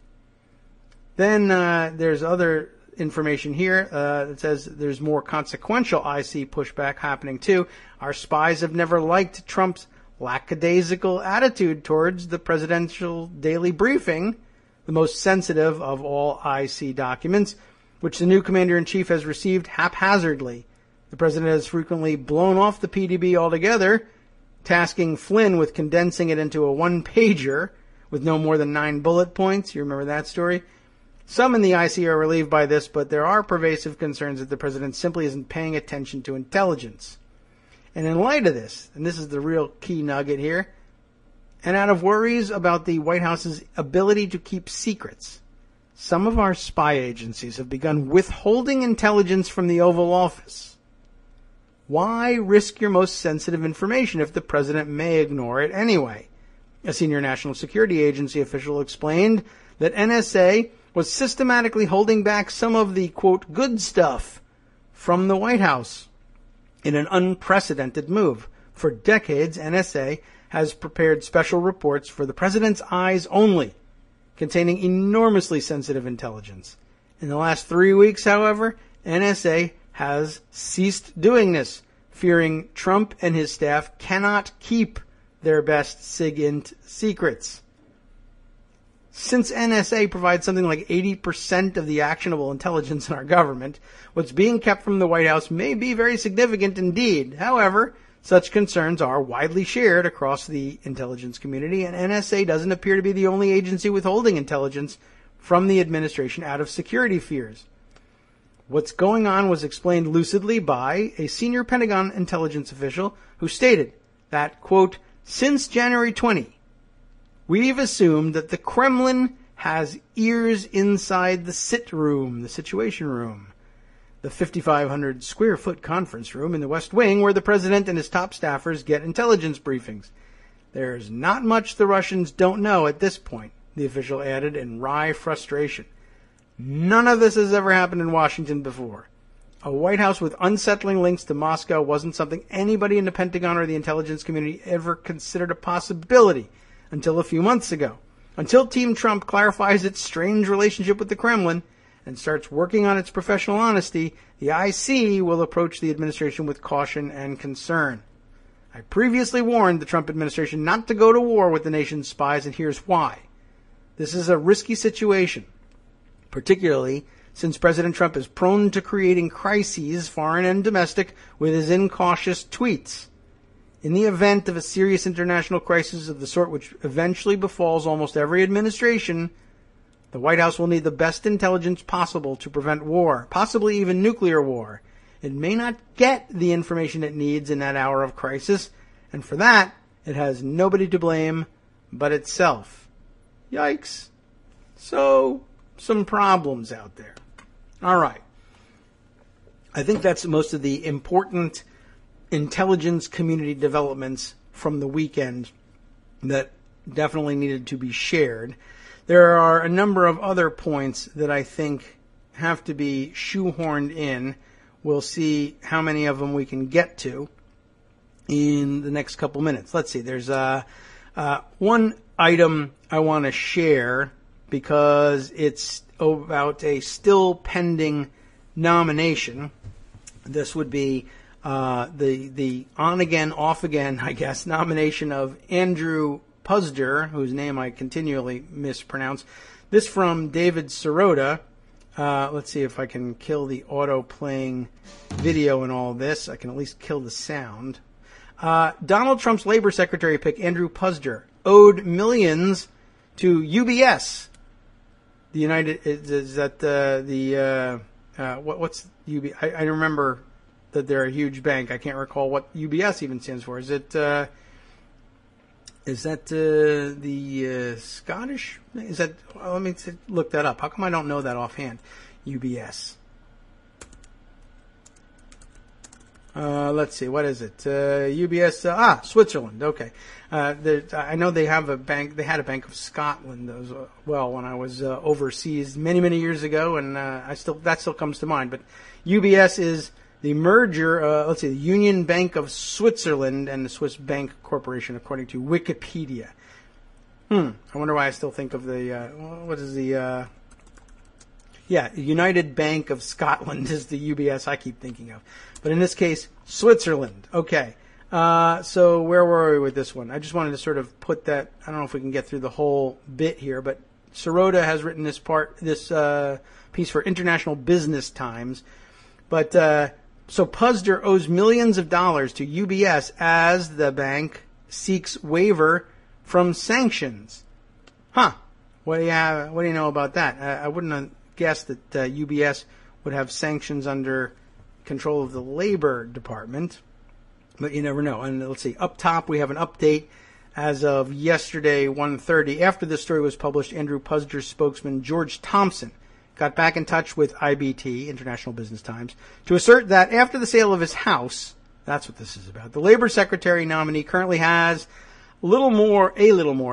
Then there's other information here that says there's more consequential IC pushback happening too. Our spies have never liked Trump's lackadaisical attitude towards the presidential daily briefing, the most sensitive of all IC documents, which the new commander-in-chief has received haphazardly. The president has frequently blown off the PDB altogether, tasking Flynn with condensing it into a one-pager with no more than 9 bullet points. You remember that story? Some in the IC are relieved by this, but there are pervasive concerns that the president simply isn't paying attention to intelligence. And in light of this, and this is the real key nugget here, and out of worries about the White House's ability to keep secrets, some of our spy agencies have begun withholding intelligence from the Oval Office. Why risk your most sensitive information if the president may ignore it anyway? A senior National Security Agency official explained that NSA was systematically holding back some of the, quote, good stuff from the White House in an unprecedented move. For decades, NSA has prepared special reports for the president's eyes only, containing enormously sensitive intelligence. In the last 3 weeks, however, NSA has ceased doing this, fearing Trump and his staff cannot keep their best SIGINT secrets. Since NSA provides something like 80% of the actionable intelligence in our government, what's being kept from the White House may be very significant indeed. However, such concerns are widely shared across the intelligence community, and NSA doesn't appear to be the only agency withholding intelligence from the administration out of security fears. What's going on was explained lucidly by a senior Pentagon intelligence official who stated that, quote, since January 20, we've assumed that the Kremlin has ears inside the sit room, the Situation Room, the 5,500 square foot conference room in the West Wing where the president and his top staffers get intelligence briefings. There's not much the Russians don't know at this point, the official added in wry frustration. None of this has ever happened in Washington before. A White House with unsettling links to Moscow wasn't something anybody in the Pentagon or the intelligence community ever considered a possibility until a few months ago. Until Team Trump clarifies its strange relationship with the Kremlin and starts working on its professional honesty, the IC will approach the administration with caution and concern. I previously warned the Trump administration not to go to war with the nation's spies, and here's why. This is a risky situation, particularly since President Trump is prone to creating crises, foreign and domestic, with his incautious tweets. In the event of a serious international crisis of the sort which eventually befalls almost every administration, the White House will need the best intelligence possible to prevent war, possibly even nuclear war. It may not get the information it needs in that hour of crisis, and for that, it has nobody to blame but itself. Yikes. So, some problems out there. All right. I think that's most of the important intelligence community developments from the weekend that definitely needed to be shared. There are a number of other points that I think have to be shoehorned in. We'll see how many of them we can get to in the next couple minutes. Let's see. There's one item I want to share because it's about a still pending nomination. This would be the on-again, off-again, I guess, nomination of Andrew Puzder, whose name I continually mispronounce. This from David Sirota. Let's see if I can kill the auto-playing video in all this. I can at least kill the sound. Donald Trump's labor secretary pick, Andrew Puzder, owed millions to UBS. The United, is that what's UBS? I remember that they're a huge bank. I can't recall what UBS even stands for. Is that the Scottish? Is that? Well, let me look that up. How come I don't know that offhand? UBS. Let's see, what is it? UBS, Switzerland. Okay. I know they have a bank. They had a Bank of Scotland as well when I was overseas many, many years ago, and that still comes to mind. But UBS is the merger. The Union Bank of Switzerland and the Swiss Bank Corporation, according to Wikipedia. I wonder why I still think of the United Bank of Scotland is the UBS I keep thinking of. But in this case, Switzerland. Okay. So where were we with this one? I just wanted to sort of put that. I don't know if we can get through the whole bit here, but Sirota has written this piece for International Business Times. But so Puzder owes millions of dollars to UBS as the bank seeks waiver from sanctions. What do you know about that? I wouldn't have guessed that UBS would have sanctions under control of the Labor Department, but you never know. And let's see, up top we have an update as of yesterday, 1:30. After this story was published, Andrew Puzder's spokesman George Thompson got back in touch with IBT, International Business Times, to assert that after the sale of his house, that's what this is about, the Labor Secretary nominee currently has a little more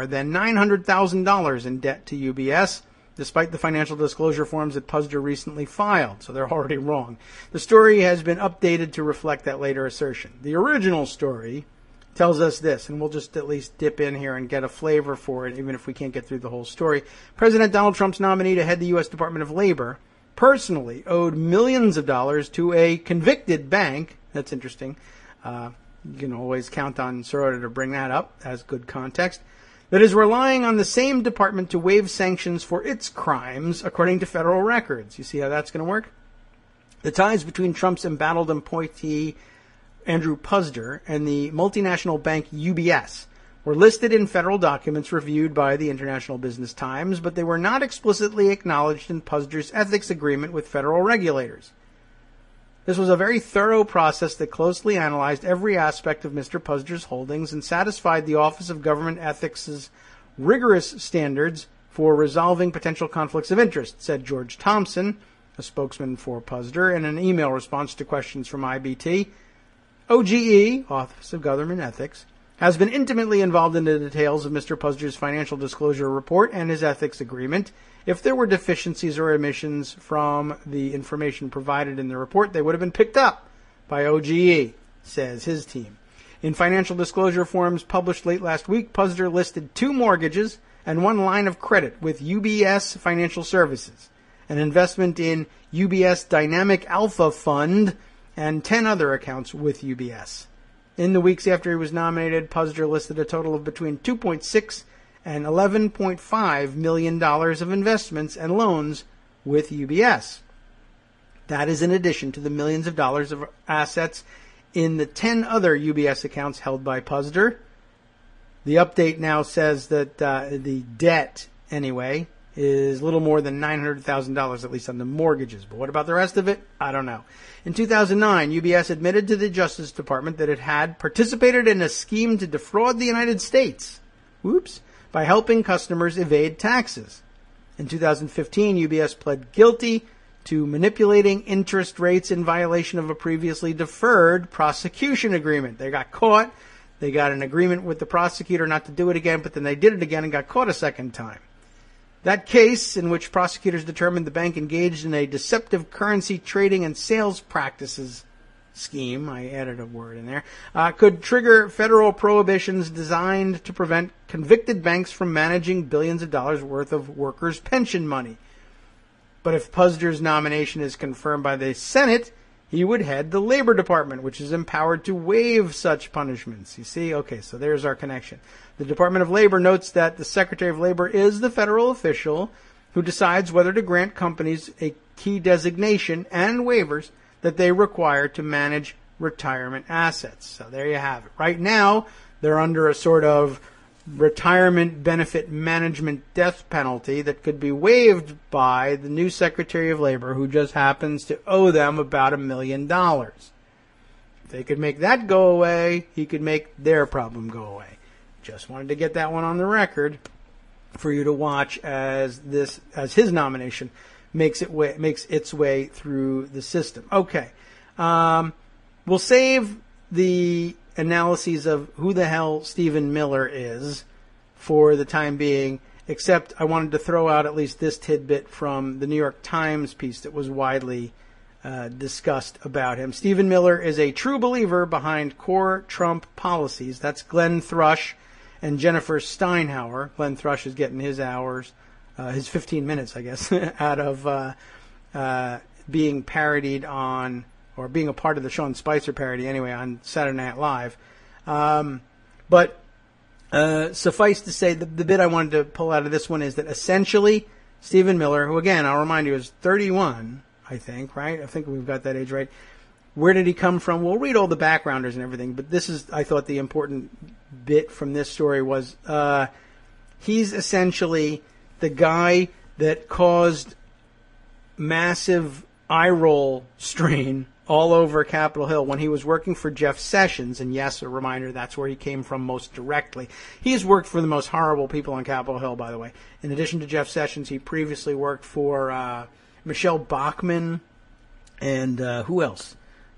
than $900,000 in debt to UBS, despite the financial disclosure forms that Puzder recently filed. So they're already wrong. The story has been updated to reflect that later assertion. The original story tells us this, and we'll just at least dip in here and get a flavor for it, even if we can't get through the whole story. President Donald Trump's nominee to head the U.S. Department of Labor personally owed millions of dollars to a convicted bank. That's interesting. You can always count on Sirota to bring that up as good context. That is relying on the same department to waive sanctions for its crimes, according to federal records. You see how that's going to work? The ties between Trump's embattled appointee, Andrew Puzder, and the multinational bank UBS were listed in federal documents reviewed by the International Business Times, but they were not explicitly acknowledged in Puzder's ethics agreement with federal regulators. This was a very thorough process that closely analyzed every aspect of Mr. Puzder's holdings and satisfied the Office of Government Ethics' rigorous standards for resolving potential conflicts of interest, said George Thompson, a spokesman for Puzder, in an email response to questions from IBT. OGE, Office of Government Ethics, has been intimately involved in the details of Mr. Puzder's financial disclosure report and his ethics agreement. If there were deficiencies or omissions from the information provided in the report, they would have been picked up by OGE, says his team. In financial disclosure forms published late last week, Puzder listed 2 mortgages and 1 line of credit with UBS Financial Services, an investment in UBS Dynamic Alpha Fund, and 10 other accounts with UBS. In the weeks after he was nominated, Puzder listed a total of between $2.6 and $11.5 million of investments and loans with UBS. That is in addition to the millions of dollars of assets in the 10 other UBS accounts held by Puzder. The update now says that the debt, anyway, is little more than $900,000, at least on the mortgages. But what about the rest of it? I don't know. In 2009, UBS admitted to the Justice Department that it had participated in a scheme to defraud the United States. Whoops. By helping customers evade taxes. In 2015, UBS pled guilty to manipulating interest rates in violation of a previously deferred prosecution agreement. They got caught. They got an agreement with the prosecutor not to do it again, but then they did it again and got caught a second time. That case, in which prosecutors determined the bank engaged in a deceptive currency trading and sales practices scheme, I added a word in there, could trigger federal prohibitions designed to prevent convicted banks from managing billions of dollars worth of workers' pension money. But if Puzder's nomination is confirmed by the Senate, he would head the Labor Department, which is empowered to waive such punishments. You see? Okay, so there's our connection. The Department of Labor notes that the Secretary of Labor is the federal official who decides whether to grant companies a key designation and waivers that they require to manage retirement assets. So there you have it. Right now, they're under a sort of retirement benefit management death penalty that could be waived by the new Secretary of Labor, who just happens to owe them about $1 million. If they could make that go away, he could make their problem go away. Just wanted to get that one on the record for you to watch as his nomination makes its way through the system. Okay. We'll save the analyses of who the hell Stephen Miller is for the time being, except I wanted to throw out at least this tidbit from the New York Times piece that was widely discussed about him. Stephen Miller is a true believer behind core Trump policies. That's Glenn Thrush and Jennifer Steinhauer. Glenn Thrush is getting his hours, his 15 minutes, I guess, out of being parodied on, or being a part of the Sean Spicer parody anyway, on Saturday Night Live. But suffice to say, the bit I wanted to pull out of this one is that essentially Stephen Miller, who again, I'll remind you, is 31, I think, right? I think we've got that age right. Where did he come from? We'll read all the backgrounders and everything, but this is, I thought, the important bit from this story was he's essentially the guy that caused massive eye roll strain all over Capitol Hill when he was working for Jeff Sessions. And yes, a reminder, that's where he came from most directly. He has worked for the most horrible people on Capitol Hill, by the way. In addition to Jeff Sessions, he previously worked for Michelle Bachmann and who else?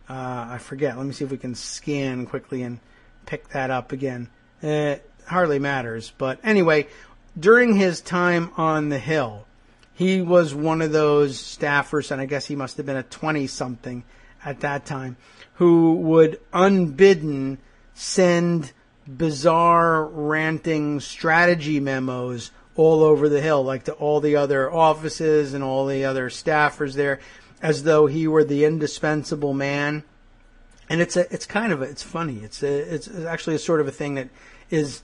I forget. Let me see if we can scan quickly and pick that up again. It hardly matters. But anyway, during his time on the Hill, he was one of those staffers, and I guess he must have been a 20-something at that time, who would unbidden send bizarre ranting strategy memos all over the Hill, like to all the other offices and all the other staffers there, as though he were the indispensable man. And it's funny. It's actually a sort of a thing that is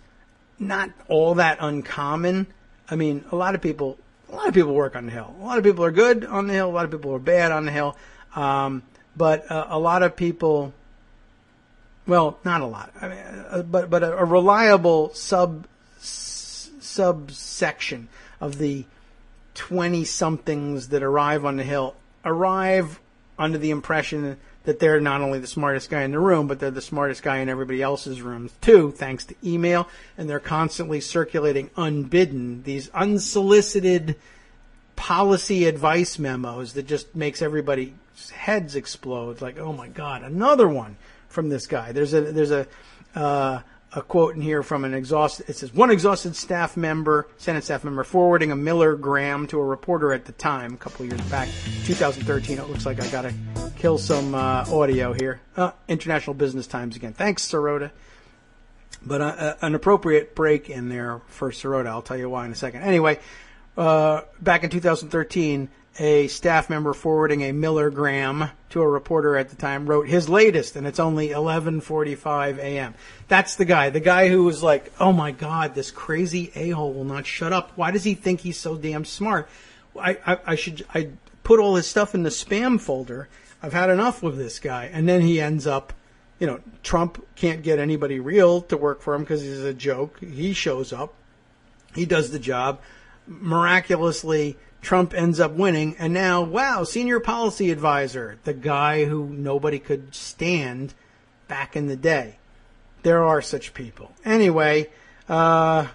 not all that uncommon. I mean, a lot of people work on the Hill. A lot of people are good on the Hill. A lot of people are bad on the Hill. But a lot of people, well, not a lot, I mean, but a reliable subsection of the 20-somethings that arrive on the Hill arrive under the impression that they're not only the smartest guy in the room, but they're the smartest guy in everybody else's rooms too, thanks to email, and they're constantly circulating unbidden, these unsolicited policy advice memos that just makes everybody's heads explode. Like, oh my God, another one from this guy. There's a quote in here from it says, one exhausted Senate staff member forwarding a Miller-gram to a reporter at the time, a couple of years back, 2013. It looks like I got to kill some audio here. International Business Times again. Thanks, Sirota. But an appropriate break in there for Sirota. I'll tell you why in a second. Anyway, back in 2013, a staff member forwarding a Miller-gram to a reporter at the time wrote his latest, and it's only 11:45 a.m. That's the guy who was like, oh my God, this crazy a-hole will not shut up. Why does he think he's so damn smart? I put all his stuff in the spam folder. I've had enough with this guy. And then he ends up, Trump can't get anybody real to work for him because he's a joke. He shows up. He does the job. Miraculously, Trump ends up winning, and now, wow, senior policy advisor, the guy who nobody could stand back in the day. There are such people. Anyway, now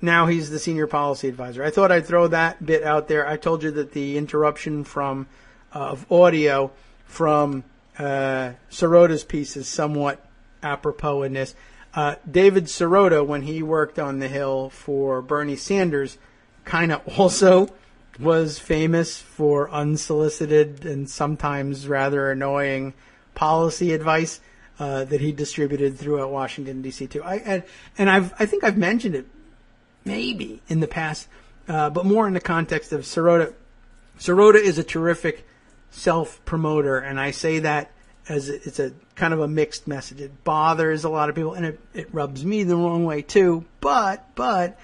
he's the senior policy advisor. I thought I'd throw that bit out there. I told you that the interruption of audio from Sirota's piece is somewhat apropos in this. David Sirota, when he worked on the Hill for Bernie Sanders, kind of also was famous for unsolicited and sometimes rather annoying policy advice that he distributed throughout Washington, D.C. too. I think I've mentioned it maybe in the past, but more in the context of Sirota. Sirota is a terrific self-promoter, and I say that as it's a kind of a mixed message. It bothers a lot of people, and it rubs me the wrong way too, but I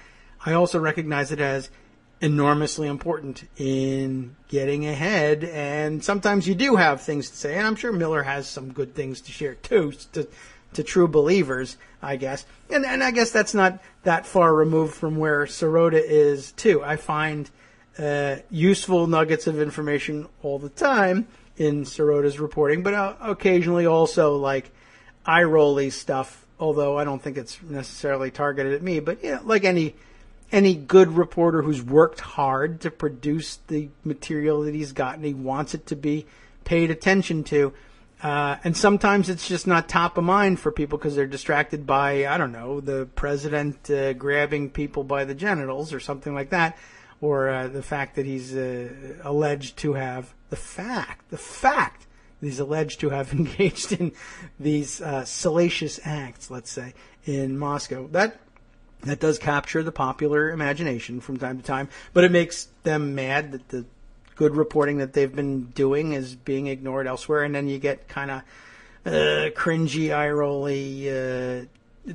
also recognize it as enormously important in getting ahead, and sometimes you do have things to say, and I'm sure Miller has some good things to share too, to true believers, I guess. And I guess that's not that far removed from where Sirota is too. I find useful nuggets of information all the time in Sirota's reporting, but occasionally also like eye-rolly stuff, although I don't think it's necessarily targeted at me, but like any good reporter who's worked hard to produce the material that he's got and he wants it to be paid attention to, And sometimes it's just not top of mind for people because they're distracted by, I don't know, the president grabbing people by the genitals or something like that, or the fact that he's alleged to have, the fact that he's alleged to have engaged in these salacious acts, let's say, in Moscow. That does capture the popular imagination from time to time, but it makes them mad that the good reporting that they've been doing is being ignored elsewhere, and then you get kind of cringy, eye-rolly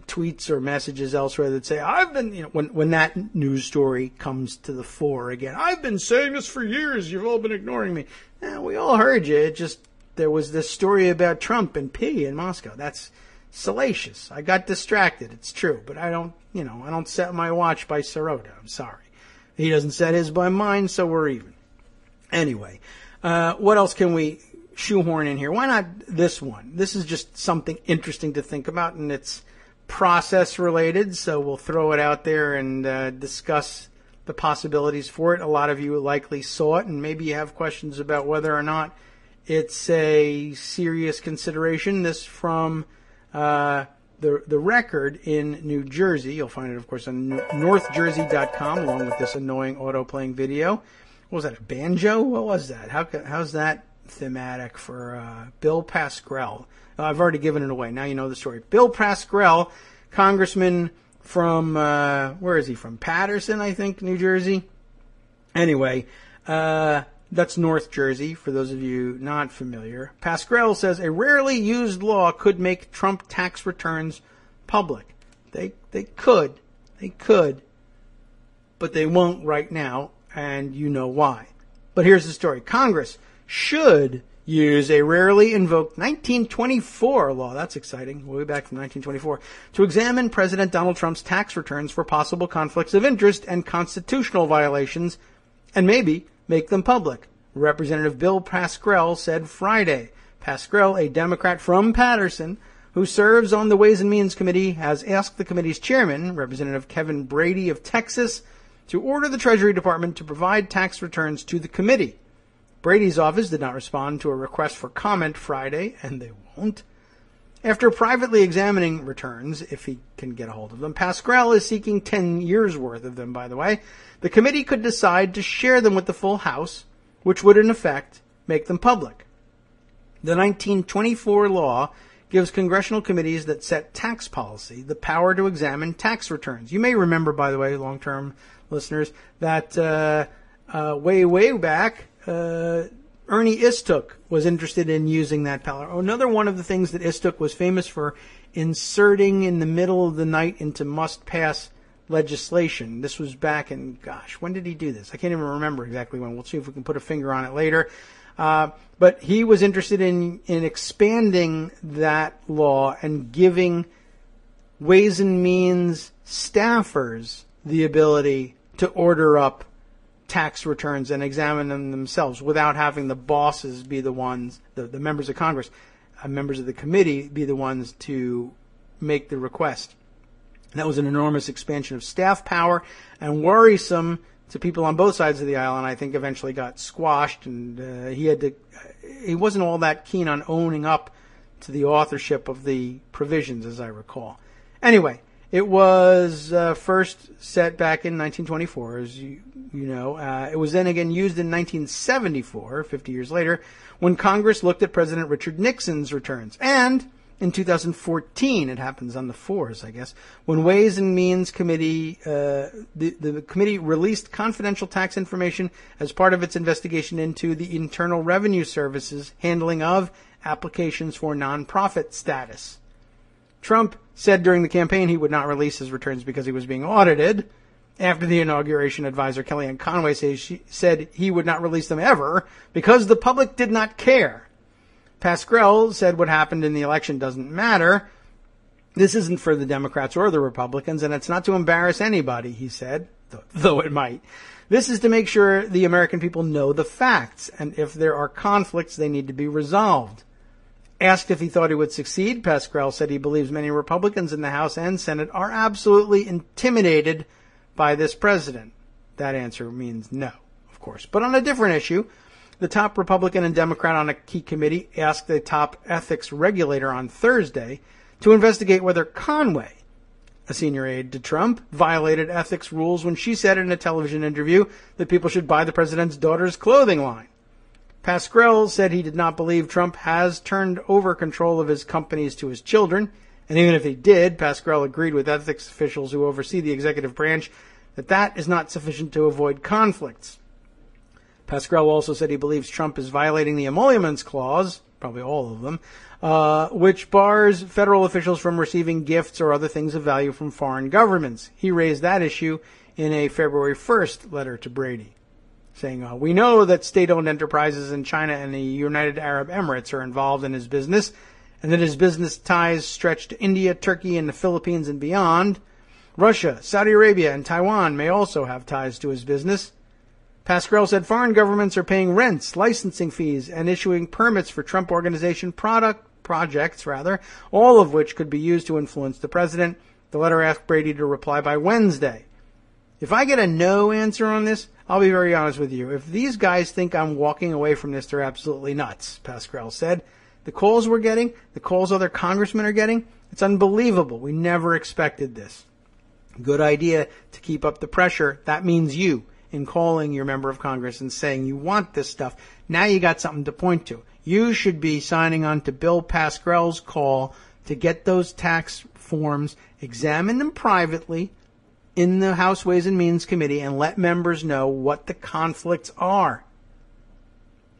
tweets or messages elsewhere that say, I've been, when that news story comes to the fore again, I've been saying this for years, you've all been ignoring me. We all heard you, it just, there was this story about Trump and P in Moscow. That's salacious. I got distracted, it's true, but I don't set my watch by Sirota, I'm sorry. He doesn't set his by mine, so we're even. Anyway, what else can we shoehorn in here? Why not this one? This is just something interesting to think about, and it's process related, so we'll throw it out there and discuss the possibilities for it. A lot of you likely saw it, and maybe you have questions about whether or not it's a serious consideration. This from the Record in New Jersey. You'll find it, of course, on northjersey.com, along with this annoying auto-playing video. What was that, a banjo? What was that? How's that thematic for Bill Pascrell? I've already given it away. Now you know the story. Bill Pascrell, congressman from, where is he from? Patterson, I think, New Jersey. Anyway, that's North Jersey, for those of you not familiar. Pascrell says a rarely used law could make Trump tax returns public. They could, but they won't right now. And you know why. But here's the story. Congress should use a rarely invoked 1924 law, that's exciting, way back from 1924, to examine President Donald Trump's tax returns for possible conflicts of interest and constitutional violations, and maybe make them public. Representative Bill Pascrell said Friday. Pascrell, a Democrat from Patterson, who serves on the Ways and Means Committee, has asked the committee's chairman, Representative Kevin Brady of Texas, to order the Treasury Department to provide tax returns to the committee. Brady's office did not respond to a request for comment Friday, and they won't. After privately examining returns, if he can get a hold of them, Pascrell is seeking 10 years' worth of them, by the way. The committee could decide to share them with the full House, which would, in effect, make them public. The 1924 law gives congressional committees that set tax policy the power to examine tax returns. You may remember, by the way, long-term listeners, that way back, Ernie Istook was interested in using that power. Another one of the things that Istook was famous for inserting in the middle of the night into must-pass legislation. This was back in, when did he do this? I can't even remember exactly when. We'll see if we can put a finger on it later. But he was interested in expanding that law and giving Ways and Means staffers the ability to order up tax returns and examine them themselves without having the bosses be the ones, the members of Congress, members of the committee be the ones to make the request. That was an enormous expansion of staff power and worrisome to people on both sides of the aisle, and I think eventually got squashed, and he wasn't all that keen on owning up to the authorship of the provisions, as I recall. Anyway, it was first set back in 1924, as you know. It was then again used in 1974, 50 years later, when Congress looked at President Richard Nixon's returns. And in 2014, it happens on the 4s, I guess, when Ways and Means Committee, the committee released confidential tax information as part of its investigation into the Internal Revenue Service's handling of applications for nonprofit status. Trump said during the campaign he would not release his returns because he was being audited. After the inauguration, advisor Kellyanne Conway said he would not release them ever because the public did not care. Pascrell said what happened in the election doesn't matter. This isn't for the Democrats or the Republicans, and it's not to embarrass anybody, he said, though it might. This is to make sure the American people know the facts, and if there are conflicts, they need to be resolved. Asked if he thought he would succeed, Pascrell said he believes many Republicans in the House and Senate are absolutely intimidated by this president. That answer means no, of course. But on a different issue, The top Republican and Democrat on a key committee asked the top ethics regulator on Thursday to investigate whether Conway, a senior aide to Trump, violated ethics rules when she said in a television interview that people should buy the president's daughter's clothing line. Pascrell said he did not believe Trump has turned over control of his companies to his children, and even if he did, Pascrell agreed with ethics officials who oversee the executive branch that is not sufficient to avoid conflicts. Pascrell also said he believes Trump is violating the Emoluments Clause, probably all of them, which bars federal officials from receiving gifts or other things of value from foreign governments. He raised that issue in a February 1st letter to Brady, saying, we know that state-owned enterprises in China and the United Arab Emirates are involved in his business, and that his business ties stretch to India, Turkey, and the Philippines and beyond. Russia, Saudi Arabia, and Taiwan may also have ties to his business. Pascrell said foreign governments are paying rents, licensing fees, and issuing permits for Trump Organization projects, all of which could be used to influence the president. The letter asked Brady to reply by Wednesday. If I get a no answer on this, I'll be very honest with you. If these guys think I'm walking away from this, they're absolutely nuts, Pascrell said. The calls we're getting, the calls other congressmen are getting, it's unbelievable. We never expected this. Good idea to keep up the pressure. That means you, in calling your member of Congress and saying you want this stuff. Now you got something to point to. You should be signing on to Bill Pascrell's call to get those tax forms, examine them privately in the House Ways and Means Committee, and let members know what the conflicts are.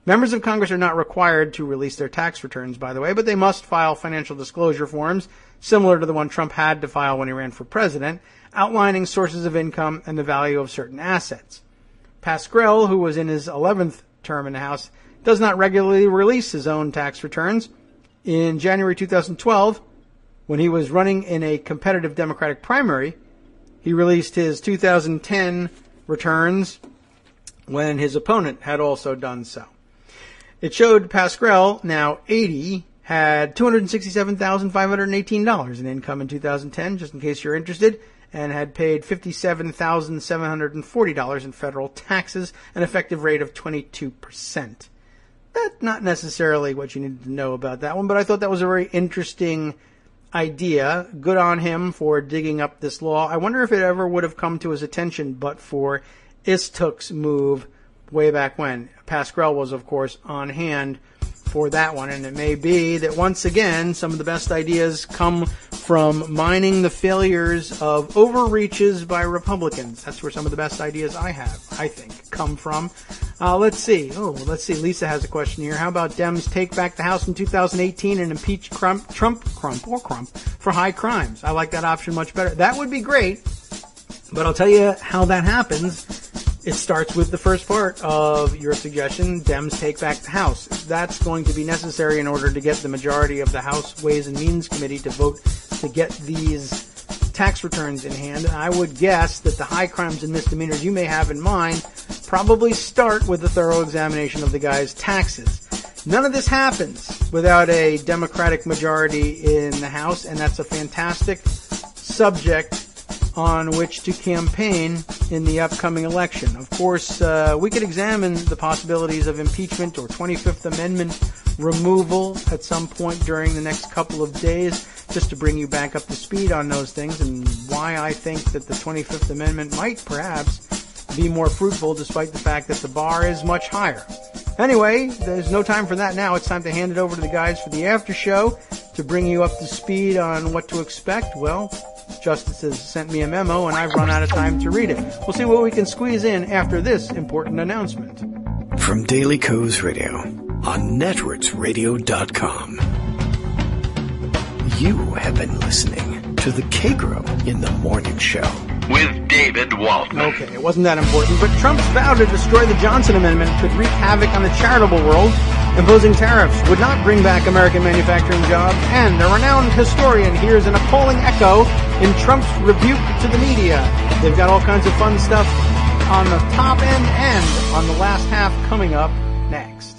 Members of Congress are not required to release their tax returns, by the way, but they must file financial disclosure forms, similar to the one Trump had to file when he ran for president, outlining sources of income and the value of certain assets. Pascrell, who was in his 11th term in the House, does not regularly release his own tax returns. In January 2012, when he was running in a competitive Democratic primary, he released his 2010 returns when his opponent had also done so. It showed Pascrell, now 80, had $267,518 in income in 2010, just in case you're interested, and had paid $57,740 in federal taxes, an effective rate of 22%. That's not necessarily what you needed to know about that one, but I thought that was a very interesting idea. Good on him for digging up this law. I wonder if it ever would have come to his attention but for Istuk's move way back when. Pascrell was, of course, on hand for that one, and it may be that once again some of the best ideas come from mining the failures of overreaches by Republicans. That's where some of the best ideas I think, come from. Let's see. Lisa has a question here. How about Dems take back the House in 2018 and impeach Trump for high crimes? I like that option much better. That would be great, but I'll tell you how that happens. It starts with the first part of your suggestion, Dems take back the House. That's going to be necessary in order to get the majority of the House Ways and Means Committee to vote to get these tax returns in hand. And I would guess that the high crimes and misdemeanors you may have in mind probably start with a thorough examination of the guy's taxes. None of this happens without a Democratic majority in the House, and that's a fantastic subject on which to campaign in the upcoming election. Of course, we could examine the possibilities of impeachment or 25th Amendment removal at some point during the next couple of days, just to bring you back up to speed on those things and why I think that the 25th Amendment might perhaps be more fruitful despite the fact that the bar is much higher. Anyway, there's no time for that now. It's time to hand it over to the guys for the after show to bring you up to speed on what to expect. Well, Justice has sent me a memo, and I've run out of time to read it. We'll see what we can squeeze in after this important announcement. From Daily Kos Radio on netrootsradio.com. You have been listening to the Kagro in the Morning Show with David Waltman. Okay, it wasn't that important, but Trump's vow to destroy the Johnson Amendment could wreak havoc on the charitable world. Imposing tariffs would not bring back American manufacturing jobs, and a renowned historian hears an appalling echo in Trump's rebuke to the media. They've got all kinds of fun stuff on the top end and on the last half coming up next.